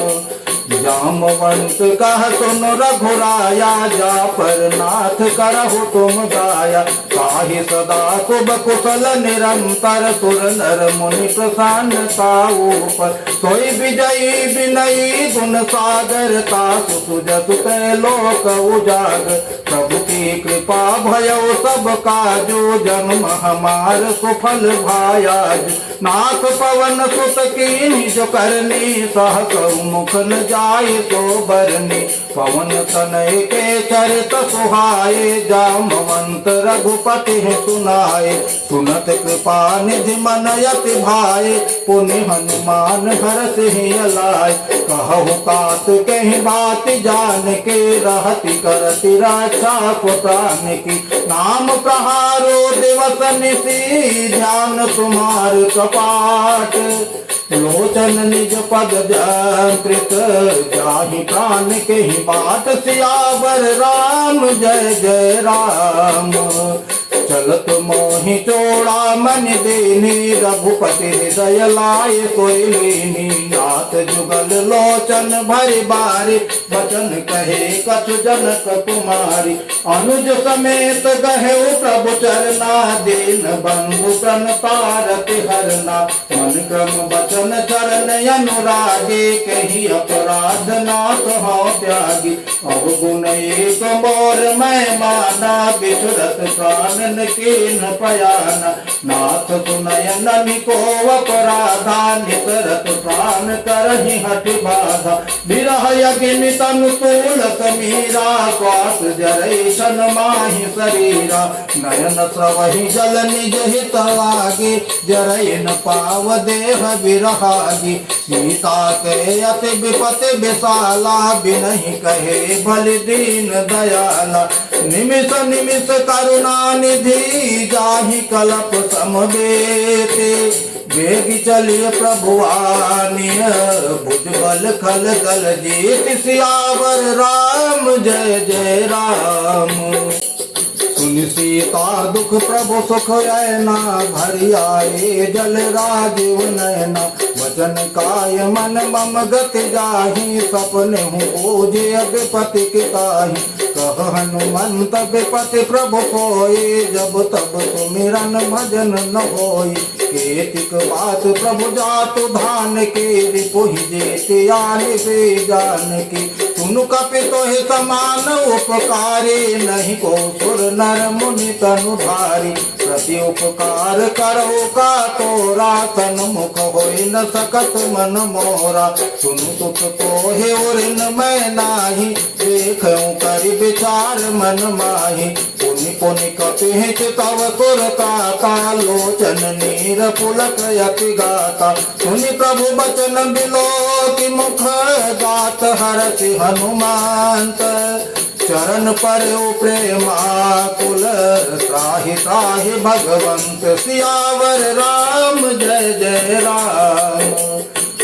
[SPEAKER 1] जामवंत कह सुन रघुराया, जा पर नाथ करहु तुम दाया। ताहि सदा शुभ कुशल निरंतर, सुर नर मुनि प्रसन्नता ऊपर। सोई विजयी विनयी गुण सागर, तासु सुजसु कै लोक उजागर। प्रभु की तुम्हारी कृपा भयो सब काजो, जन्म हमार सुफल भायाज। नाथ पवन सुत कीन्ही जो करनी, सहस मुख न जाय सो बरनी। पवन तनय के चरित सुहाए, जामवंत रघुपति सुनाए। सुनत कृपा निधि मन यति भाए, पुनि हनुमान हरष ही अलाय। कहु कात कहीं बात जान के, रहति करति रक्षा प्राण की। नाम प्रहारो दिवस निशि, ध्यान तुम्हार कपाट। लोचन निज पद जांकृत, जाहि प्राण के ही बाट। सियावर राम जय जय राम, चलत मोहि चोड़ा मन देनी। रघुपति हृदय लाय सोई लेनी, नाथ जुगल लोचन भरि बारी। बचन कहे कछु जनक कुमारी, अनुज समेत गहे प्रभु चरना। दीन बंधु प्रण तारक हरना, मन क्रम बचन चरण अनुरागे। कहीं अपराध नाथ हो त्यागी, अवगुण एक मोर मैं माना। बिछुरत प्राण के न पयाना, नाथ सुनय नमि को अपराधा। नितरत प्राण करहि हठ बाधा, विरह अग्नि तनु तूल समीरा। श्वास जरै सन माहि शरीरा, नयन स्रवहि जल निज हित लागे। जरै न पाव देह विरहागी, सीता के अति विपति विशाला। बिनहि कहे भलि दीन दयाला, निमिष निमिष करुणा निधि। जाहि कलप समवेते, वेग चलिए प्रभुआनिय। भुजबल खल दल जीत, सियावर राम जय जय राम। सुनि सीता दुख प्रभु सुख रैना, भरि आए जल राजीव नयना। वचन काय मन मम गति जाहि, सपने हूँ ओझे विपति के ताहि। कह हनुमंत विपति प्रभु सोए, जब तब सुमिरन भजन न होई। केतिक बात प्रभु जातु धान के, रिपुहि जेति आनि से जान की। सुनु कपि तोहि समान उपकारी, नहीं को सुर नर मुनि तनु धारी। प्रति उपकार करो का तोरा, सन्मुख होई न सकत मन मोरा। सुनु सुत तोहे उरिन मैं नाही, देखऊं करि विचार मन माही। पुनि पुनि कपिहित तव सुर काता, लोचन नीर पुलक यति गाता। सुनि प्रभु बचन बिलोकि मुख, गात हरषि हनुमांत। चरण पर प्रेमाकुल, त्राहि त्राहि भगवंत। सियावर राम जय जय राम।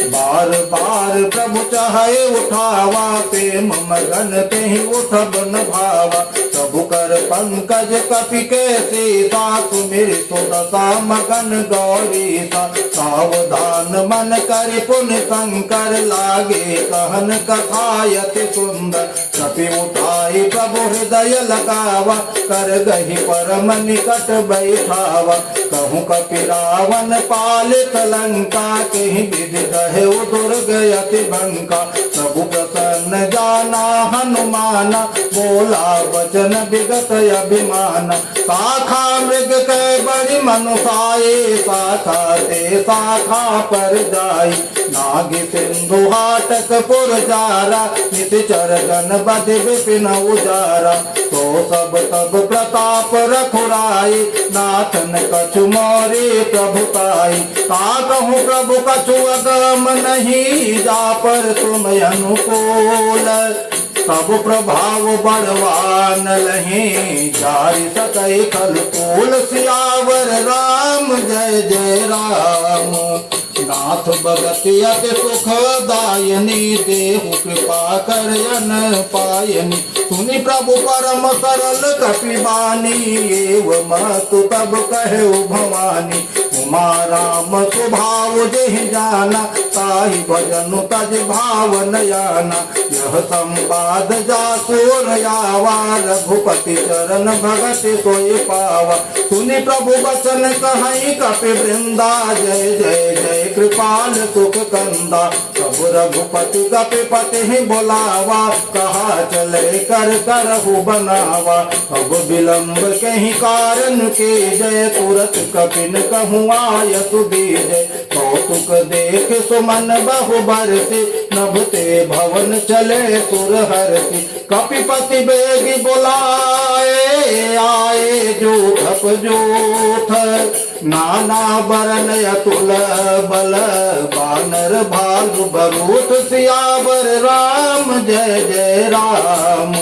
[SPEAKER 1] बार बार प्रभु चाहे उठावा, प्रेम मगन तेहि उठब न भावा। प्रभु कर पंकज कपि के सीता, सुमिर सुदशा मगन गौरीसा। सावधान मन करि पुनि शंकर, लागे कहन कथा यति सुंदर। कपि उठाई प्रभु हृदय लगावा, कर गहि परम निकट बैठावा। कहूँ कपि रावण पालित लंका, कहीं विधि कहे दुर्ग यति बंका। प्रभु प्रसन्न जाना हनुमाना, बोला वचन विगत अभिमान। शाखा मृग के बड़ी मनुषाए, शाखा ते शाखा पर जाई। नागी सिंधु हाटक पुरजारा, निश्चर गण बध विपिन उजारा। तो सब तब प्रताप रघुराई, नाथन कछु मोरे प्रभुताई। ता कहूँ प्रभु कछु अगम नहीं, जा पर तुम अनुकूल। तब प्रभाव बड़वान लही, जारि सकई खल तूल। सियावर राम जय जय राम। नाथ भगति अति सुख दायनी, देहु कृपा करयन पायनी। सुनि प्रभु परम सरल कपि बानी, एव महतु तब कहु भवानी। उमा राम स्वभाव जेहि जाना, ताहि भजनु तज भावन याना। यह संवाद जासुर यावा रघुपति चरण भगत सोई पावा। सुनि प्रभु वचन कहई कपि वृंदा जय जय जय कृपाल सुख कंदा। सब रघुपति कपि पति बोलावा कहा चले कर करहु बनावा। अब विलंब कहीं कारण के जय तुरत कपिन कहूँ आय सुबीजय। कौतुक देख सुमन बहु बरसी नभते भवन चले सुर हरसी। कपिपति बेगी बुलाए आए जूथ जूथ नाना बरन अतुल बल बानर भालु बरूथ सियावर राम जय जय राम।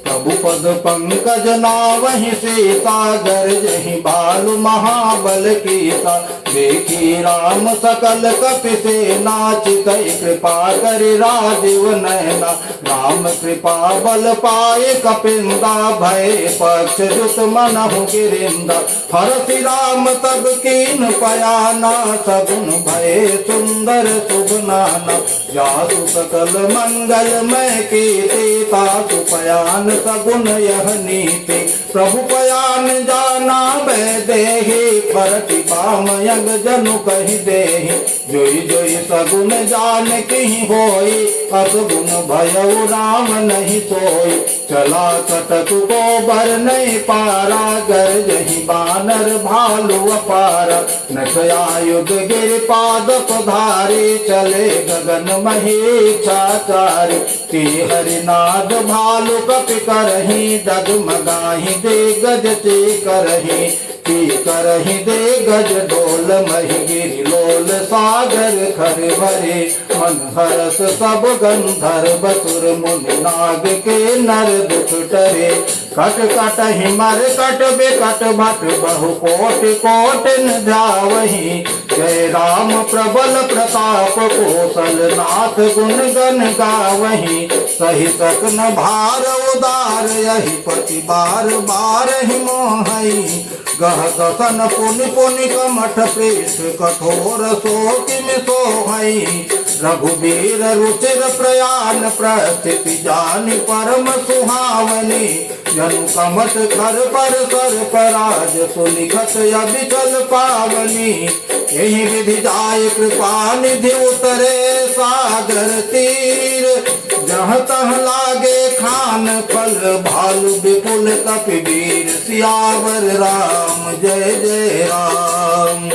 [SPEAKER 1] प्रभु पद पंकज नावहि सीता गरजहि भालु महाबल कीसा। देखी राम सकल कपि सेना चितई कृपा करि राजीव नयना। राम कृपा बल पाए कपिंदा भय पक्ष जुत मनहु गिरिंदा। हरसि राम तब कीन पयाना सगुन भय सुंदर शुभ नाना। जासु सकल मंगल मय कीर्ति तासु पयान सगुन यह नीति। प्रभु पयान जाना वै देहि परति बामयंग जनु कहि देहि। जोई जोई सगुन जान कहीं होई असगुन भयउ राम नहीं सोई। चला चटक को बर नहीं पारा गरजहि बानर भालु अपारा। नखया युग गिर पाद पधारे चले गगन महीक्षाचारी। ती हरिनाद भालु कपि करहि डगमगाहि दे गज ते करहि। ती करहि दे गज डोल महि गिरि लोल सागर खर भरे। मन हरस सब गंधर्व सुर मुनि नाग के नर दुख टरे। कट कटहि मर कट बेकट भट बहु कोट कोट न जावहि। जय राम प्रबल प्रताप कौशल नाथ गुण गण गावहि। सही सकन भार उदार यही पति बार बार ही मोहई। गह कसन पुनि पुनि कमठ प्रेष कठोर शोक में सोहई। रघुबीर रुचिर प्रयाण प्रस्थिति जानि परम सुहावनी। जनु कमठ कर पर सर पराज सुलिखत अबिचल पावनी। यही विधि जाय कृपा निधि उतरे सागर तीर। जहाँ तह लागे खान फल भालु विपुल कपिवीर। सियावर राम जय जय राम।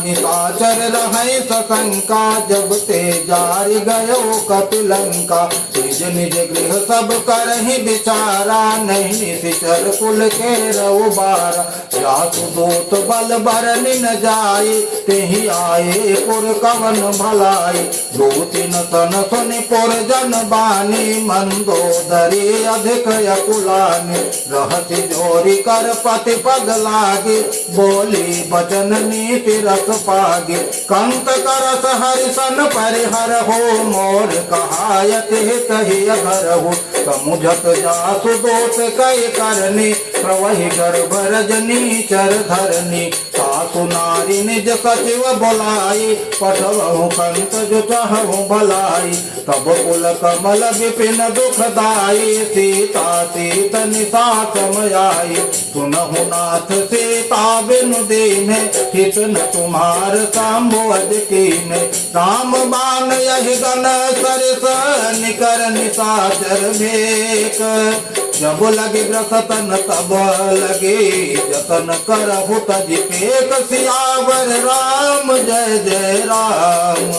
[SPEAKER 1] निशाचर रहै सशंका जब ते जारि गयो कपिलंका। निज निज गृह सब करहि विचारा नहीं निशिचर कुल के रऊ बारा। जासु दूत बल बरनि न जाई तेहि आए पुर कवन भलाई। दूतिन सन सुनि पुर जन बानी मंदोदरी अधिक यकुलानि। रहति जोरी कर पति पग लागे बोली बचन नीति रस पागे। कंत करस हरिसन परिहर हो मोर कहायत कही अगर हो। समुझत जासु दोष कई करनी प्रवहि गर्भ रजनी चर धरनी। सासु नारी निज सचिव बोलाई पठवहु कंत जो चाहु भलाई। तब कुल कमल विपिन दुखदाई सीता सीत निशा समयाई। सुनहु नाथ सीता बिनु दीन हित न तुम्हार संबोध कीन। राम बाण यही गण सरिस निकर निशाचर भेक। जब लगे ग्रसतन तब लगे जतन करहु तज पेक। सियावर राम जय जय राम।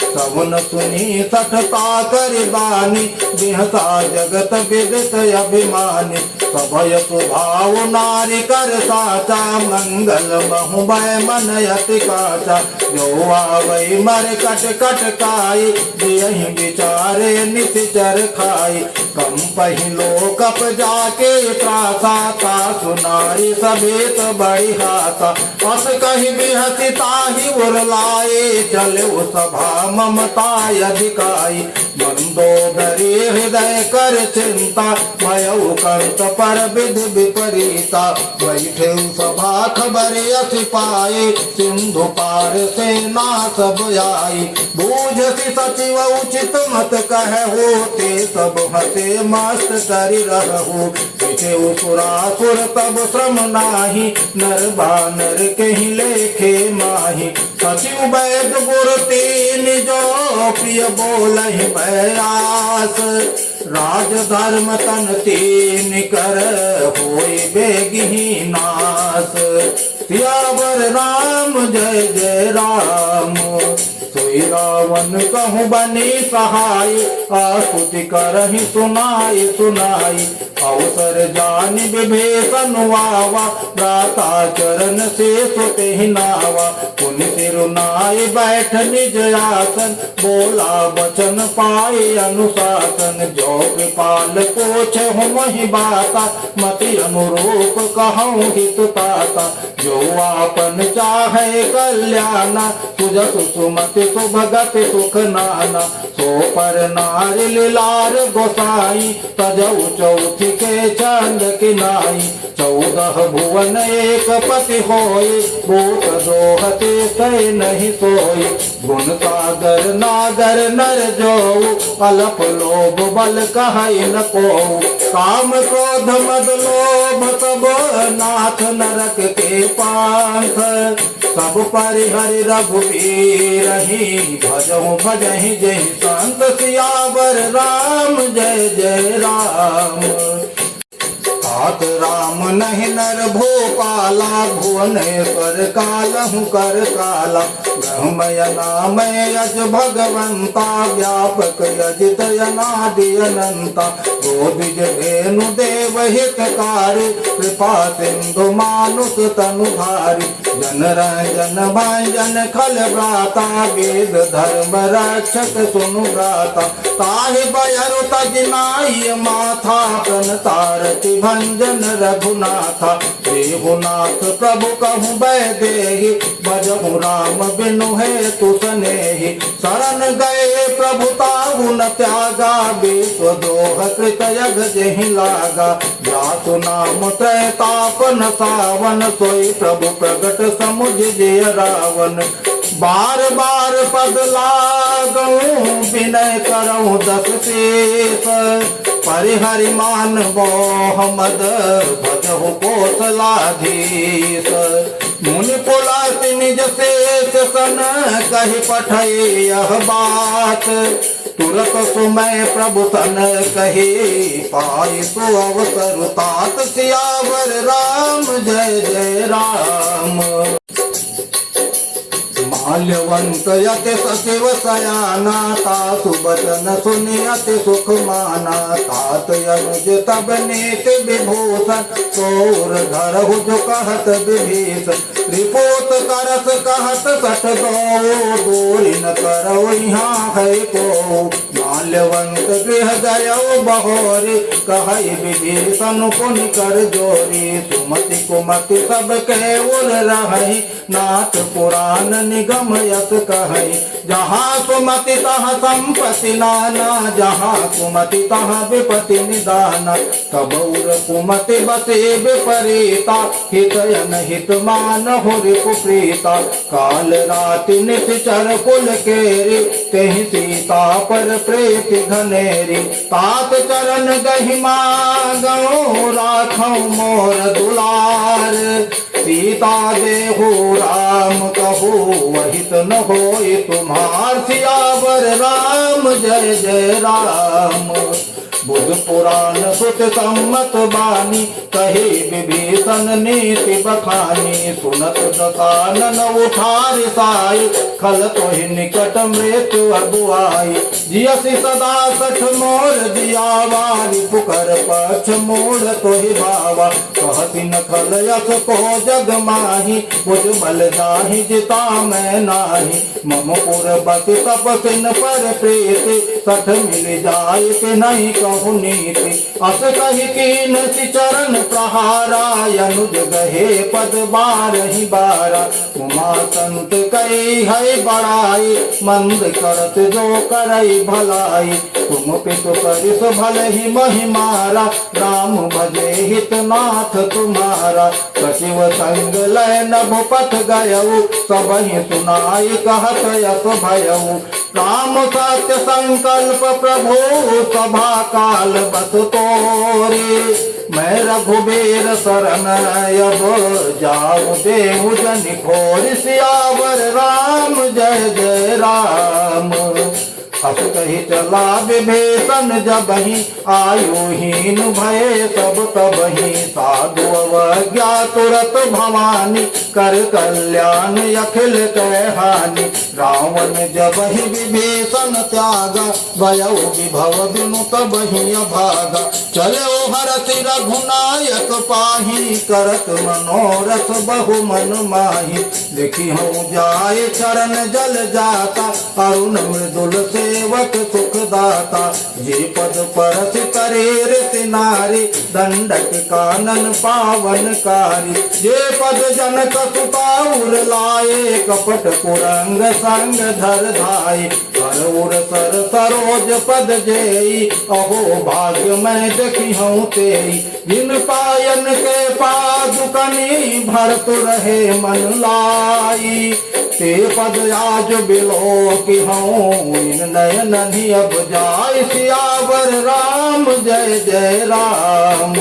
[SPEAKER 1] सवन सुनी सठता करि बानी बिहसा जगत विदित अभिमानी। सभय स्वभाव नारी कर साचा मंगल बहु भय मन अति काचा। जो आवै मर कट कट काई यही विचारे निशिचर खाई। कम पहिलो कप जाके त्रासा तासु नारी सभेत बड़ी हासा। अस कही बिहसी ताहि उर लाए चले सभा ममता अधिकाई। मंदोदरी हृदय कर चिंता, भयउ कंत पर विधि विपरीता। बैठे सभा खबर यस पाए, सिंधु पार सेना सब आई। बूझसी सचिव उचित मत कह होते, सब हसे मस्त करि रहु। पिछे सुरासुर तब श्रम नाही, नर बानर कहीं लेखे माही। सचिव वैद गुर तीन जो प्रिय बोलहि बयास, राज धर्म तन तीन कर होय बेगहि नास। सियावर राम जय जय राम, सोई रावण कहूँ बनी सहाय। आस्तुति करहि सुनाई सुनाई, अवसर जानि विभीषण वावा। भ्राता चरण से सुते नावा, पुनि सिरुनाई बैठ निज आसन। बोला वचन पाए अनुशासन, जो कृपाल पोछ हुमहि बाता। मति अनुरूप कहूँ हित ताता, जो आपन चाहे कल्याणा। सुजसु सुमति सुभगत सुख नाना, सो पर नारि लीलार गोसाई। तजऊ चौथी के चंद किनाई, 14 भुवन एक पति होय। भूत दोहते सै नहीं सोई, गुण सागर नागर नर जोऊ। अलप लोभ बल कहै न कोऊ, काम क्रोध मद लोभ सब नाथ। नरक के पांथ सब परिहरि रघुबीरहि, भजहु भजहि जय संत। सियावर राम जय जय राम। तात राम नहीं नर भोपाला, भुवनेश्वर कालहु कर काला। ब्रह्मय नाम यज भगवंता, व्यापक यजित अनादि अनंता। गोदिज धेनु देव हितकारी, कृपा सिंधु मानुष तनुधारी। जन रंजन भंजन खल व्राता, वेद धर्म रक्षक सुनु गाता। ताहि बयरु तजनाई माथा, प्रण तारति भंजन रघुनाथा। देहुनाथ प्रभु कहूँ वैदेही, भजहु राम बिनु हेतु सनेही। शरण गए प्रभु ताहु न त्यागा, विश्व दोह कृत यग जेहि लागा। जासु नाम त्रैतापन सावन, सोई प्रभु प्रगट समुझ जिय रावण। बार बार पद लागऊं, विनय करऊं दस शेष। परिहरि मान मोह मद, भजहु कौशलाधीश। मुनि पुलस्त निज शेष सन, कहि पठै यह बात। तुरत सुमय प्रभु सन कहे, पाई सो अवसर तात। सियावर राम जय जय राम। माल्यवंत यति सचिव सयाना, तासु बचन सुनि अति सुख माना। तात अनुज तब नीति विभूषण, तोर धरहु जो कहत विभीषण। रिपोत करस कहत सठ दो, दूरी न करौ यहाँ है को। माल्यवंत गृह गयो बहोरी, कहै विभीषण पुनि कर जोरी। सुमति कुमति सब केवल रहै, नाथ पुराण निगम यस कहै। जहाँ सुमति तहाँ संपत्ति नाना, जहाँ कुमति तहाँ विपत्ति निदाना। कबौर कुमति बसे विपरीता, हितयन हित मान हुरि कुप्रीता। काल राति निश्चर कुल केरी, तेहि सीता पर प्रीति घनेरी। तात चरण गहि मागऊं, राखऊं मोर दुलार। सीता देहु राम कहू, वहित न होई तुम्हार। सियावर राम जय जय राम। बुध पुराण सुत सम्मत बानी, कहे विभीषण नीति बखानी। सुनत दसानन उठार साई, खल तोहि निकट मृत्यु अगुआई। जियसि सदा सठ मोर दियावारी, पुकर पक्ष मोड़ तोहि भावा। कहति न खल यस को जग माही, बुझ बल जाहि जिता मैं नाही। मम पुर बस तपसिन पर प्रीति, सठ मिल जाय के नहीं कहो बहु नीति। अस कहि कीन सि चरण प्रहारा, अनुज गहे पद बारहि बारा। उमा संत कई है बड़ाई, मंद करत जो करई भलाई। तुम पितु करिस भले ही महिमारा, राम भजे हित नाथ तुम्हारा। सचिव संग लय नभ पथ गयऊ, सबहि सुनाई कहत यस भयऊ। राम सत्य संकल्प प्रभु सभा काल बस तोरे। मैं रघुबीर शरण अब जाऊं देहु जन घोर। सियावर राम जय जय राम। अस कही चला विभीषण जबहि, आयुहीन भये सब तबहि। साधु अवज्ञा तुरत भवानी, कर कल्याण अखिल कह हानि। रावण जबहि विभीषण त्यागा, भयउ विभव बिनु तबहि अभागा। चलो हरति रघुनायक पाहि, करत मनोरथ बहु मन माहि। देखी हूँ जाय चरण जल जाता, अरुण मृदुल सेवक सुख दाता। जे पद परस करे ऋषि नारी, दंडक कानन पावन कारी। जे पद जनक सुताउर लाए, कपट कुरंग संग धर धाये। हरउर सर सरोज पद जेई, अहो भाग्य मैं देखी हूँ तेई। जिन पायन के पादुकनी, भरत रहे मन लाई। ते पद आज बिलो की हूँ, इन नयन ही अब जाय। सियावर राम जय जय राम।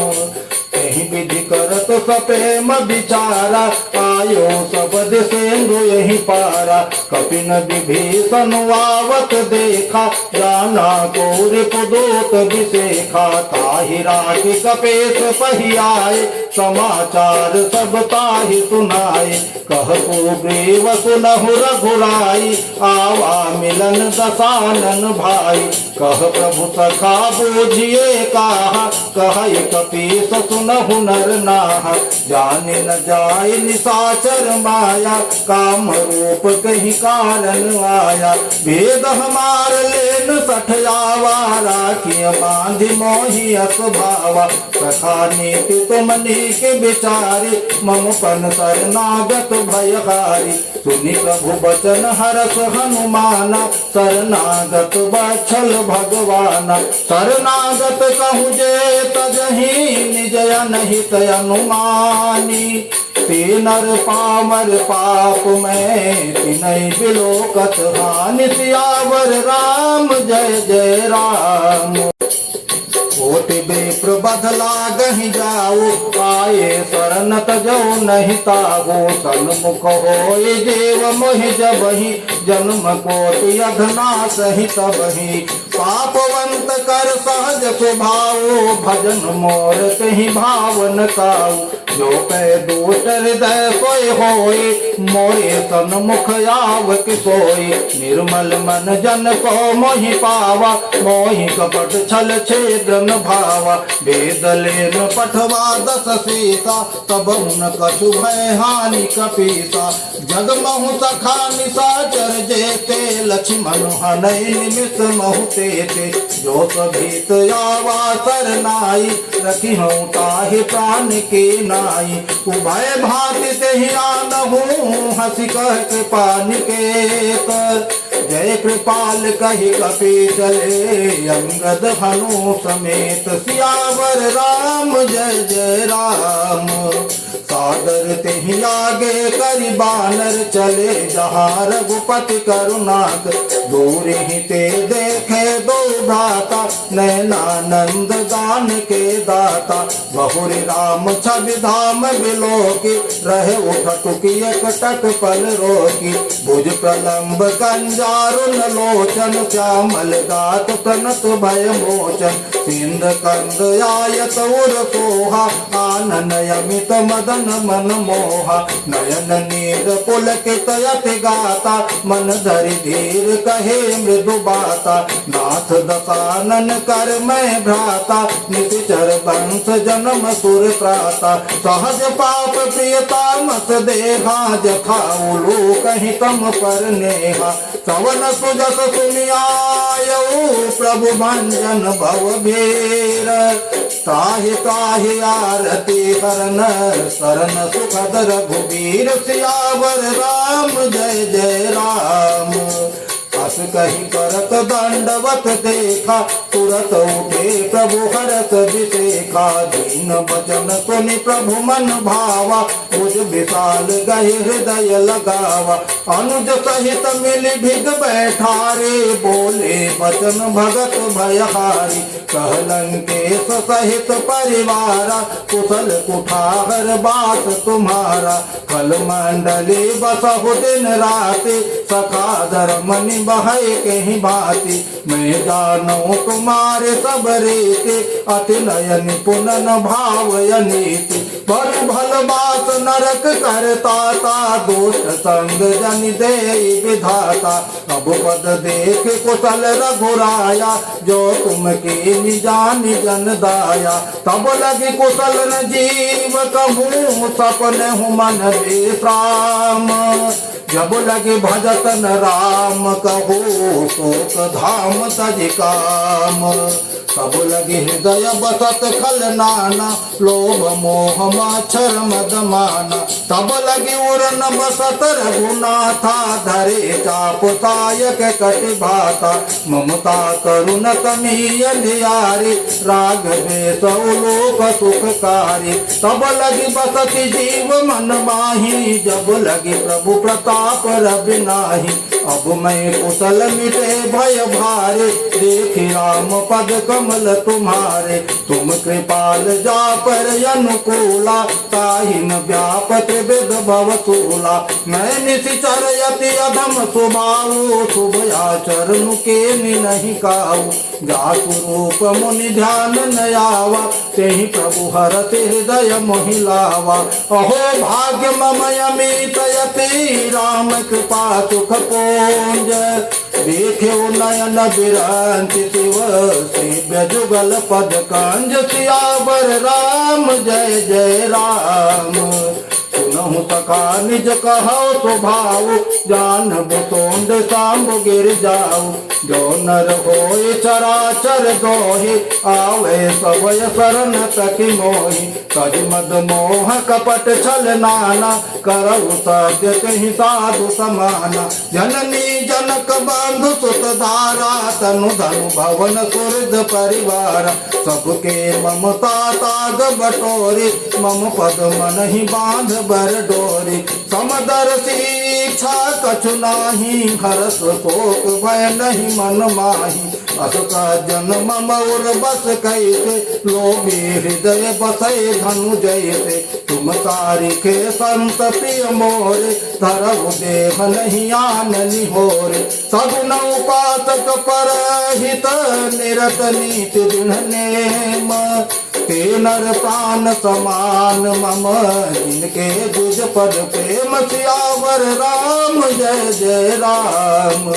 [SPEAKER 1] यही विधि करत सप्रेम विचारा, आयो सबद सेंधु यही पारा। कपिन विभीषण आवत देखा, जाना को रिपुदूत विशेखा। ताहि राखि कपेश पहि आए, समाचार सब ताहि सुनाए। कह सुग्रीव सुनहु रघुराई, आवा मिलन दसानन भाई। कह प्रभु सखा बूझिए कहा, कह कपीस सुनहु नर नाहा। जाने न जाय निशाचर माया, काम रूप कहीं कारण आया। भेद हमार लेन सठयावा, राखिय बांधि मोहि असभावा। सखा नीति तुम नीक विचारी, मम पन शरणागत भयहारी। सुनि प्रभु बचन हरस हनुमाना, शरणागत बछल भगवाना। शरणागत कहूँ जे तजहि, निज अनहित अनुमानी। ते नर पामर पाप में, तिनहि बिलोकत हानि। सियावर राम जय जय राम। कोटि विप्र बदला गहि जाओ, आए शरण तजौ नहीं तागो। सन्मुख होय देव मोहि जबहि, जन्म कोटि अघनाश ही तबहि। पापवंत कर सहज स्वभाव, भजन मोर कहीं भावन काऊ। जो कह दूत हृदय सोय होय, मोरे सन्मुख आवक सोय। निर्मल मन जन को मोहि पावा, मोहि कपट छल छेदन भावा। वेद लेन पठवा दस सीसा, तब उन कछु भय हानि कपीसा। जगमहु सखा निशाचर जेते, लक्ष्मण हनय निमिष महु तेते। जो सभीत आवा सरनाई, रखी हूँ ताहि प्राण के नाई। उभय भांति तेहि आनहु, हंसी कह कृपा निकेत। जय कृपाल कहि कपि चले, अंगद हनु समेत। सियावर राम जय जय राम। सादर तेहि आगे करि बानर चले, जहाँ रघुपति करुणाक। दूर ही ते देखे दो भ्राता, नैनानंद दान के दाता। बहुरी राम छवि धाम बिलोकी, रहे उठटुकी एक टक पल रोकी। भुज प्रलंब कंजारुन लोचन, श्यामल गात प्रणत भय मोचन। सिंध कंद आयत उर सोहा, आनन अमित मदन मन मोहा। नयन नीर पुलकित यति गाता, मन धरि धीर कहे मृदु बाता। नाथ दशानन कर मैं भ्राता, निशिचर वंश जन्म सुर त्राता। सहज पाप प्रियता मत देहा, जखाऊ लोक ही तम पर नेहा। सवन सुजस सुनियायऊ प्रभु भंजन भव भेर, ताहि ताहि आरती हरन शरण सुखद रघुबीर। सियावर राम जय जय राम। हस कही करत दंडवत देखा, तुरत उठे प्रभु हरस विशेखा। दीन वचन सुनि प्रभु मन भावा, मुझ विशाल गहि हृदय लगावा। अनुज सहित मिल भिग बैठारे, बोले वचन भगत भयहारी। कहलंकेश सहित परिवारा, कुशल कुठार बात तुम्हारा। फल मंडली बसहु दिन राति, सखा धर्मनि बहै कहीं भांति। मैं जानू तुम्हारे सब रीति, अति नयन पुनन भावय नीति। बरु भल बात नरक करता ता, दोष संग जन दे विधाता। अब पद देख कुशल रघुराया, जो तुम की निजान जन दाया। तब लगी कुशल न जीव कहूँ, सपन हूँ मन विश्राम। जब लगे भजतन राम कहो, शोक धाम तज काम। तब लगे हृदय बसत खल नाना, लोभ मोह माच्छर मद माना। तब लगे उरन बसत रघुनाथा, धरे चाप सायक कटि भाता। ममता करुण तमीय धियारी, राघवे सौ लोक सुखकारी। तब लगी बसति जीव मन माही, जब लगी प्रभु प्रताप रवि नाही। अब मैं कुशल मिटे भय भारे, देखी राम पद कमल तुम्हारे। तुम कृपाल जा पर अनुकूला, ताहि न व्यापत विद भवतूला। मैं निशिचर यति अधम स्वभाव, शुभ आचरण के नहीं काऊ। जातु रूप मुनि ध्यान न आवा, तेहि प्रभु हरत हृदय मोहिलावा। अहो भाग्य मम अमित यति, राम कृपा सुख पुंज। देखे नयन बिरंति शिव, सेव्य जुगल पद कंज। सियावर राम जय जय राम। सुनहु सखा निज कहौ स्वभाव, जानबु सोंड सांब गिर जाऊ। जो नर होय चराचर दोहि, आवे सबय शरण तकी मोहि। कज मद मोह कपट छल नाना, करहु सत्य कहि साधु समाना। जननी जनक बंधु सुत धारा, तनु धनु भवन सुहृद परिवार। सबके ममता ताग बटोरी, मम पद मन ही बांध बर डोरी। समदर्शी इच्छा कछु नाही, हरस शोक भय नहीं मन माही। अस जन मम उर बस कैसे, लोभी हृदय बसै धनु जैसे। तुम तारिखे संत प्रिय मोरे, धरहु देह नहीं आन निहोरे। सगुन उपासक परहित, निरत नीति दृढ़ नेम। ते नर प्राण समान मम, जिनके द्विज पद प्रेम। सियावर राम जय जय राम।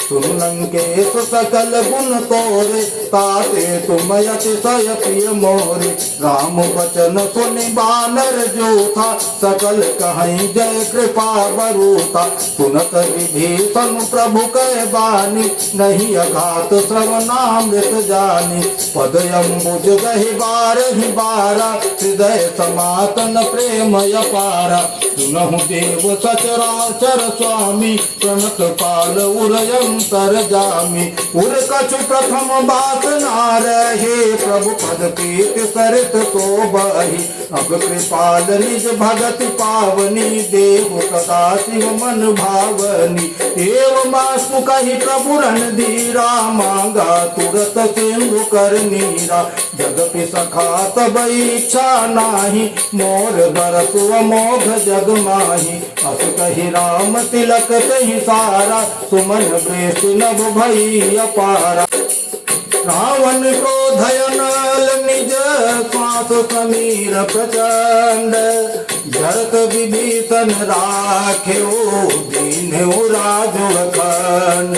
[SPEAKER 1] सुन लंकेश सकल गुण तोरे, ताते तुम अतिशय प्रिय मोरे। राम वचन सुनि बानर जोथा, सकल कहीं जय कृपा बरूथा। सुनत विभीषण प्रभु कह बानी, नहीं अघात श्रवणामृत जानी। पद अम्बुज गहि बारहि बारा, हृदय समातन प्रेम अपारा। सुनहु देव सचराचर स्वामी, प्रणत पाल उरयंतर जामी। उर कछु प्रथम बात ना रहे, प्रभु पद पीत सरित शोभहि। अब कृपाल निज भगत पावनी, देहु सदा शिव मन भावनी। एव मासु कहि प्रभु रणधीरा, मांगा तुरत सिंधु कर नीरा। जगति सखा तब इच्छा नाही, मोर बरसु अमोघ जग माही। अस कहि राम तिलक कहि सारा, सुमन वृष्टि नभ भई अपारा। रावण क्रोधयनल निज, श्वास समीर प्रचंड। जरत विभीषण राख्यो, दीन्हु राजु अखंड।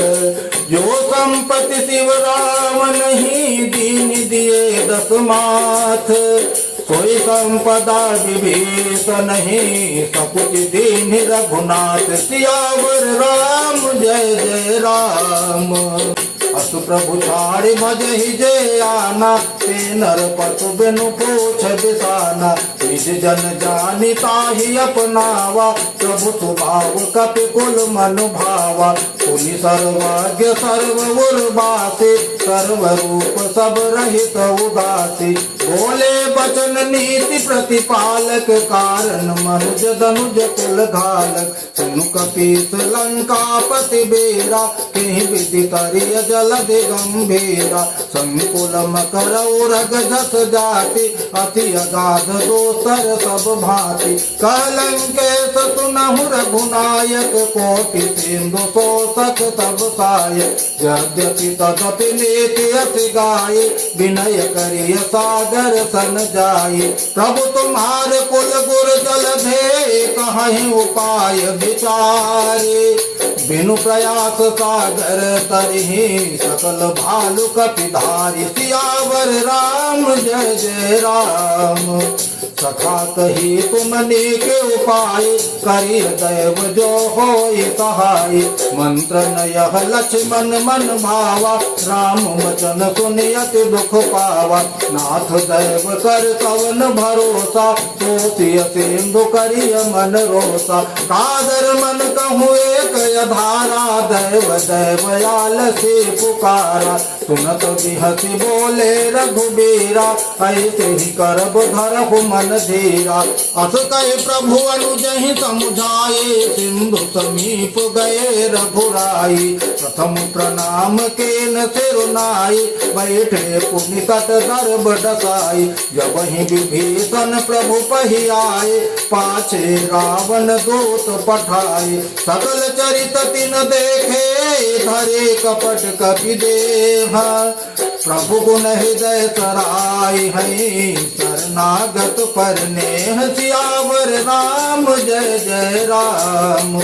[SPEAKER 1] जो संपत्ति शिव राम नहीं, लिए 10 माथ। कोई संपदा विभीषण नहीं, सकुच दीन रघुनाथ। सियावर राम जय जय राम। असु प्रभु छाड़ भजहि जे आना, ते नर पशु बिनु पूछ बिसाना। निज जन जानि ताहि अपनावा, प्रभु स्वभाव कपि कुल मन भावा। पुनि सर्वज्ञ सर्व उर्वासी, सर्व रूप सब रहित उदासी। बोले बचन नीति प्रतिपालक, कारण मनुज धनुज कुल घालक। सुनु कपीस लंकापति बेरा, कहीं विधि तरिय जलद गंभीरा। संकुल मकर रग झस जाति, अति अगाध दोसर सब भांति। कलंकेश सुनहु रघुनायक, कोटि सिंधु शोषक तब साय। यद्यपि तदपि नीति अति गाये, विनय करिय सागर सन जाये। प्रभु तुम्हारे कुल गुर जल भे, कहीं उपाय विचारे। बिनु प्रयास सागर तरहि, सकल भालु कपिधारी। सियावर राम जय जय राम। सखा कही तुम के उपाय, करिय दैव जो होय सहाय। मंत्र नयह लक्ष्मण मन भावा, राम वचन सुनियति दुख पावा। नाथ दैव कर कवन भरोसा, सोचिय सिंधु करिय मन रोसा। कादर मन कहूँ एक धारा, दैव दैवयाल से पुकारा। सुनत बिहसी बोले रघुबीरा, ऐसे ही करब धरहु मन धीरा। अस कहे प्रभु अनुजहि समुझाए, सिंधु समीप गए रघुराई। प्रथम प्रणाम केन सिरुनाई, बैठे पुनि तट दर्भ डसाई। जब ही विभीषण प्रभु पहि आए, पाछे रावण दूत पठाए। सकल चरित तिन देखे, धरे कपट कपि देह। प्रभु गुण हृदय सराय है, शरणागत पर नेह। सियावर राम जय जय राम।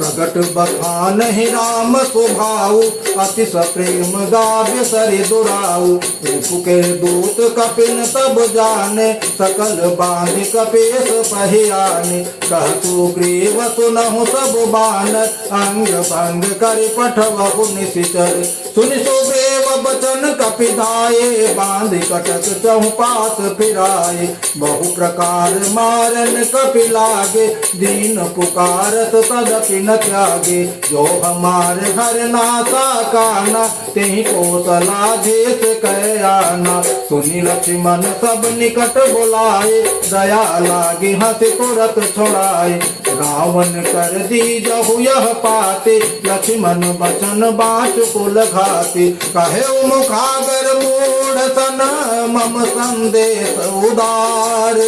[SPEAKER 1] प्रगट बखान ही राम स्वभाव, अति सप्रेम गाव्य सरि दुराऊ। रूप के दूत कपिन तब जाने, सकल बांधि कपीस पहियाने। कहतु ग्रीव सुनहु सब बानर, अंग भंग करि पठवहु निशिचर। सुनि सुग्रीव बचन कपिधाये, बांधि कटक चहुपास फिराए। बहु प्रकार मारन कपि लागे, दीन पुकारत तदपि न त्यागे। जो हमारे हर नासा काना, तेहि कोसला देश कह आना। सुनि लक्ष्मण सब निकट बुलाए, दया लागी हंस तुरत छुड़ाए। रावण कर दी जहु यह पाते, लक्ष्मण बचन बाँच कुल घाते। कहे मुखागर मूढ़ सन, मम संदेश उदार।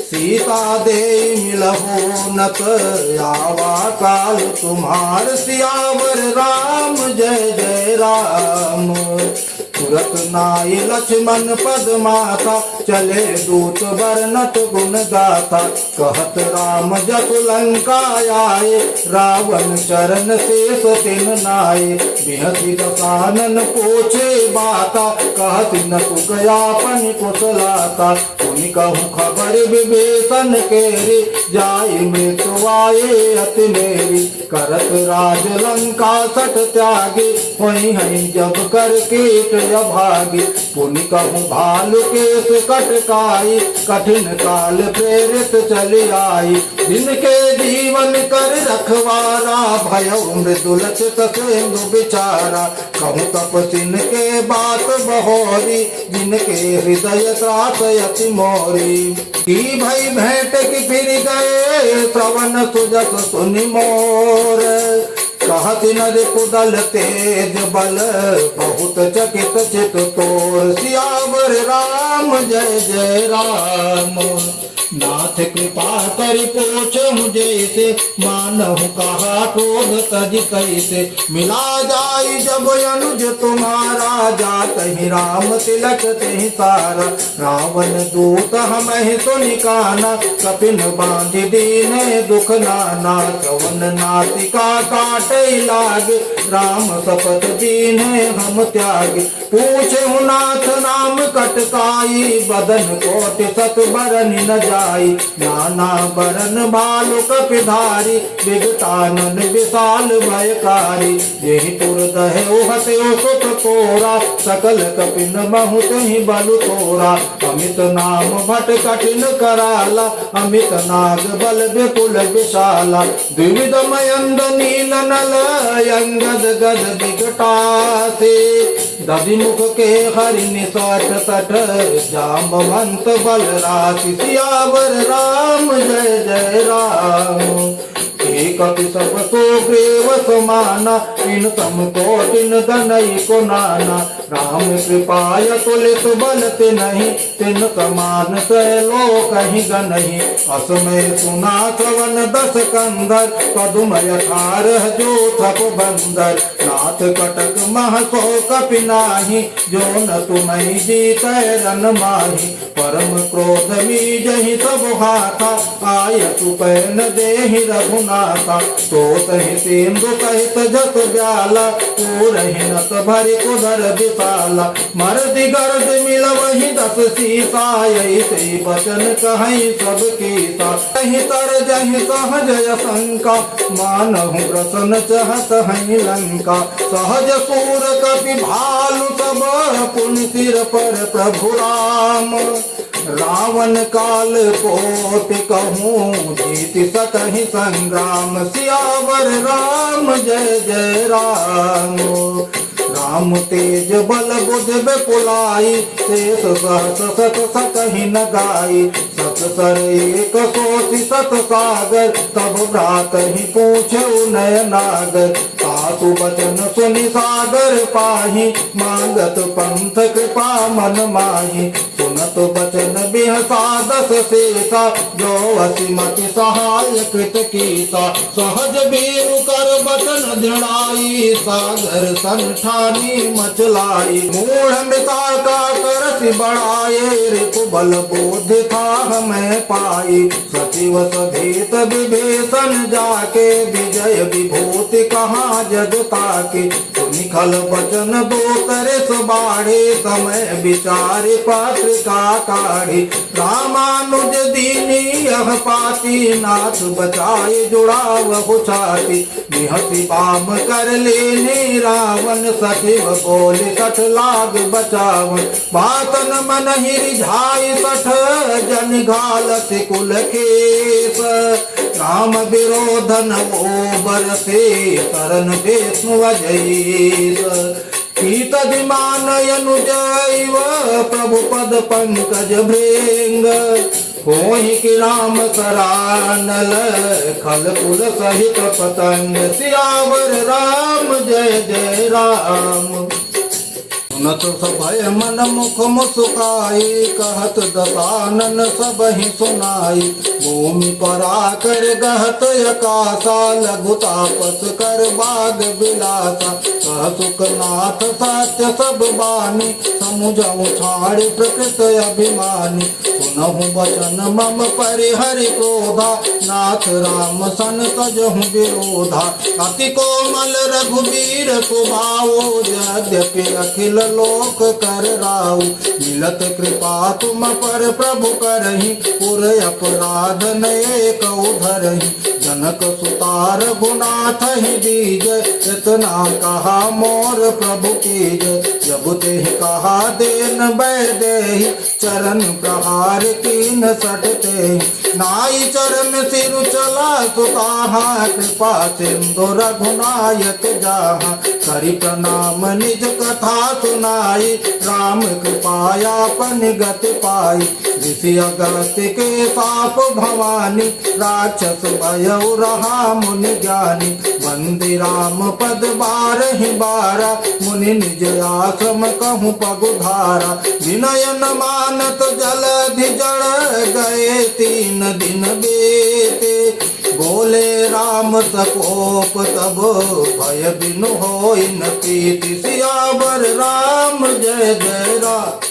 [SPEAKER 1] सीता दे मिलहु नत, आवा काल तुम्हार। सियावर राम जय जय राम। तुरत नाई लक्ष्मण पद माथा, चले दूत वर्णत गुण गाथा। कहत राम जसु लंका आए, रावण चरण शेष तिन नाये। बिहसी दसानन पूछे बाता, कहति न सुखयापन कुशलाता। सुनि कहूँ खबर विभीषण केरी, जाई मृत्यु आए अति मेरी। करत राज लंका सठ त्यागी, होई हई जब कर कीट भागी। पुनि कहूँ भालु केश कटकाई, कठिन काल प्रेरित चली आई। जिनके जीवन कर रखवारा, भयउ मृदुलचित सेंदु बिचारा। कहूँ तपसिन के बात बहोरी, जिनके हृदय त्रास यति मोरी। की भई भेंट की फिर गए, श्रवण सुजस सुनि मोर। कहति नर कुदल तेज बल, बहुत चकित चित तोर। सियावर राम जय जय राम। नाथ कृपा करि पोछहु जैसे, मानहु कहा क्रोध तज कैसे। मिला जाई जब अनुज तुम्हारा, जात ही राम तिलक तेहि सारा। रावण दूत हमहि सुनि काना, कपिन बांधि दीने दुख नाना। श्रवण नासिका काटे लागे, राम शपथ दीने हम त्यागे। पूछे नाथ नाम कटकाई, बदन कोट सत बरन न जाई। नाना बरन भालु कपिधारी, विगतानन विशाल भयकारी। यही पुर दहे हते सुत तोरा, सकल कपिन बहुत ही बल तोरा। अमित नाम भट कठिन कराला, अमित नाग बल विपुल विशाला। द्विविध मयंद नील नल, अंगद गद विकटासे। दधिमुख के हरिनि सठ सठ, जाम्बवंत बलराशि। सियावर राम जय जय राम। एक कपि सब सुग्रीव समाना, इन सम कोटिन दनई को नाना। राम कृपाय तुलित बलत नहीं, तिन समान सैलो कहीं गनहि। असमय सुना श्रवण दस कंधर, पदुमय 18 जो थप बंदर। नाथ कटक महसो कपि नाही, जो न तुम्हें जीत रन माही। परम क्रोध मीजहि सब हाथा, आय सुपैन देहि रघुनाथा। तो सहि सिंधु सहित जस ब्याला, पूरहि नत भरि कुदर विशाला। मर्दि गर्द मिलवहि 10 सीसा, ऐसे वचन कहि सब कीसा। कहि तर जहि सहज शंका, मानहु ग्रसन चहत हैं लंका। सहज सूर कपि भालु सब, पुनि सिर पर प्रभु राम। रावण काल कोट कहूँ, जीति सकहि संग्राम। सियावर राम जय जय राम। राम तेज बल बुध विपुलाई, शेष सहस सत सकहि न गाई। सत सर एक सोति सत सागर, तब भ्रात ही पूछे नय नागर। सासु बचन सुनि सागर पाही, मांगत पंथ कृपा मन माही। सुनत बचन बिहसा 10 शेषा, जो असिमति सहाय कृत कीसा। सहज बीरु कर बचन दृढ़ाई, सागर सन ठानी मचलाई। मूढ़ मृता का करसि बढ़ाए, रिपु बल बोध था हमें पाई। सचिव सभेत विभीषण जाके, विजय विभूति कहाँ जगता के। निखल बचन दो तरस बाढ़े, समय विचारे पत्रिका काढ़े। रामानुज दीनी यह पाती, नाथ बचाए जुड़ाव छाती। निहति बाम कर लेने रावण, सचिव बोले 60 लाग बचावन। बातन मन ही रिझाई 60, जन घालत कुल केस। राम विरोधन वो बरसे, शरण विष्णु अजय। कीत विमान अनुजैव, प्रभु पद पंकज भृंग। होहि कि राम सरानल, खल कुल सहित पतंग। सियावर राम जय जय राम। सुनत सभय मन मुख मुस्काई, कहत दसानन सब ही सुनाई। भूमि पराकर गहत अकाशा, लघु तापस कर बाग विलासा। कह सुखनाथ सत्य सब बानी, समुझऊ छाड़ प्रकृत अभिमानी। सुनहु बचन मम परिहरि क्रोधा, नाथ राम सन तजहु विरोधा। अति कोमल रघुवीर स्वभाव, यद्यपि अखिल लोक कर राउ। मिलत कृपा तुम पर प्रभु करहि, पुर अपराध नये कउ धरहि। जनक सुता रघुनाथ ही दीज, इतना कहा मोर प्रभु कीज। जब तेहि कहा देन बैर देहि, चरण प्रहार कीन सटते। नाई चरण सिर चला सुताहा, कृपा सिंधु रघुनायक जाहा। करि प्रणाम निज कथा सुनाई, राम कृपायापन गति पाई। ऋषि अगस्त्य के साप भवानी, राक्षस भयउ रहा मुनि ज्ञानी। वंदे राम पद 12 बारा, मुनि निज आश्रम कहूँ पगुधारा। विनय न मानत जलधि जड़ गए, 3 दिन बेते। बोले राम सकोप तब, भय बिनु होई न प्रीति। सियावर राम जय जय राम।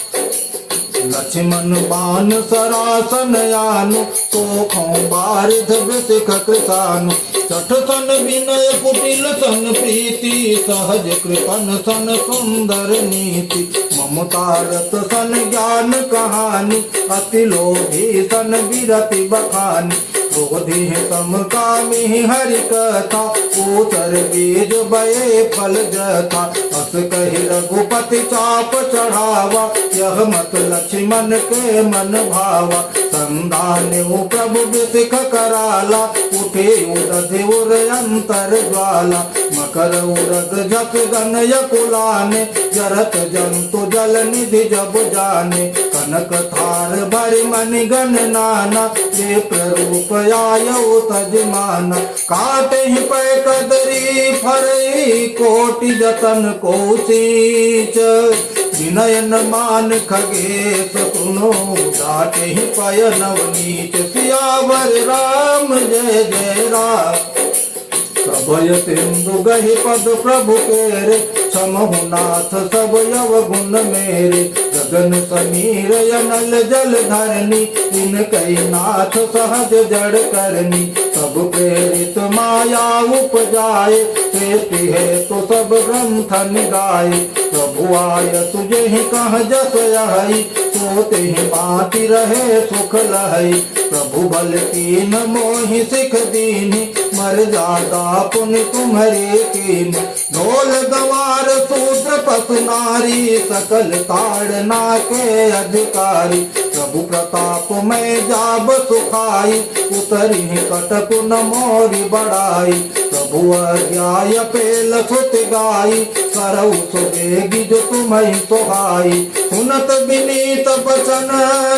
[SPEAKER 1] लक्ष्मण बान सरासन यानु, सोखों बारिध वृषिक कृतानु। सठ सन विनय कुटिल सन प्रीति, सहज कृपन सन सुंदर नीति। ममता रत सन ज्ञान कहानी, अति लोभी सन विरति बखानी। क्रोधी समकामी हरि कथा, ऊसर बीज बये फल जथा। अस कहि रघुपति चाप चढ़ावा, यह मत लक्ष्मण के मन भावा। संधान्यु प्रभु बिसिख कराला, उठे उदधि उर अंतर ज्वाला। मकर उरग झक गनय कुलाने, जरत जंतु जल निधि जब जाने। कनक थार भरि मणि गण नाना, वे प्ररूप आयौ तजमाना। काटे ही पै कदरी फरई, कोटि जतन को सींच। विनयन मान खगेश सुनो, डाटे ही पय नवनीत। सियावर राम जय जय राम। प्रभय सिंधु गहि पद प्रभु केरे, समहु नाथ सब यव गुण मेरे। गगन समीर अनल जल धरनी, इनकई नाथ सहज जड़ करनी। सब प्रेरित माया उपजाए, सेति है तो सब ग्रंथन गाए। प्रभु आय तुझे ही कह जस यही, सोते ही बाती रहे सुख लहई। प्रभु बल कीन मोहि सिख दीनी, मर जादा पुण्य तुम्हारे कीन। ढोल गवार शूद्र पशु नारी, सकल ताड़ना के अधिकारी। प्रभु प्रताप में जाब सुखाई, उतरी कटक न मोरी बढ़ाई। प्रभु अज्ञाय पेल सुत गाई, करऊ सुबेगी जो तुम्हें सुहाई। सुनत विनीत बचन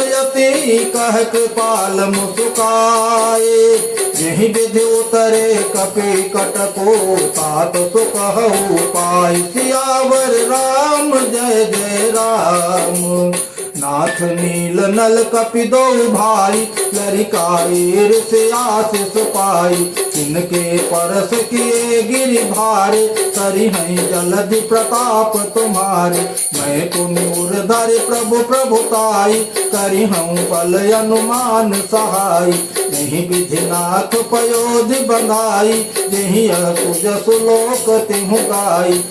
[SPEAKER 1] यति, कह कृपाल मुस्काए। यही विधि उतरे कपि कटको, तात सुकहु पाई। सियावर राम जय जय राम। नाथ नील नल कपि दो भाई, लरिकाई ऋषि आशीष पाई। इनके परस किए गिरि भारे, तरि हैं जलधि प्रताप तुम्हारे। मैं पुनूर धरि प्रभु प्रभुताई, करि हूँ बल अनुमान सहाय। नहीं विधि नाथ पयोधि बंधाई, जेहि असुज सुलोक तिहु गाई।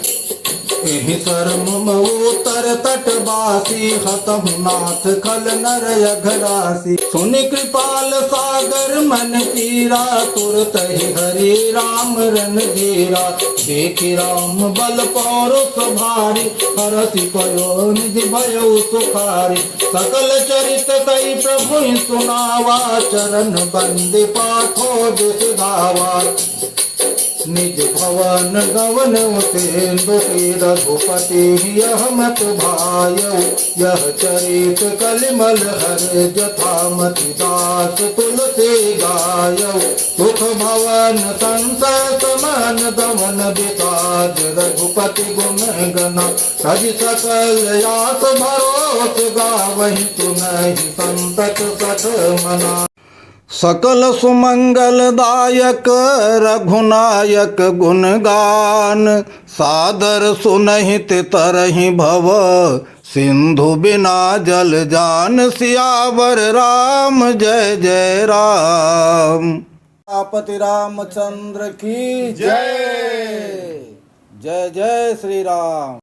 [SPEAKER 1] एहि शर्म उत्तर तटवासी, हतहु नाथ खल नर अघरासी। सुनि कृपाल सागर मन पीरा, तुरत ही हरि राम रणधीरा। देखि राम बल पौरुष भारी, हरषि पयो निधि भयो सुखारी। सकल चरित कई प्रभु सुनावा, चरण बंदि पाठो दिस धावा। निज भवन गवन उसेंदु, रघुपति यह मत भायौ। यह चरित कलिमल हर, जथामति दास तुलसी गायौ। सुख भवन संसय समान दमन विषाद, रघुपति गुण गना। सज सकल यास भरोस, गावहि सुनहि संतत सठ मना। सकल सुमंगलदायक रघुनायक गुणगान, सादर सुनहित तरहि भव सिंधु बिना जल जान। सियावर राम जय जय राम। आपति रामचंद्र की जय। जय जय श्री राम।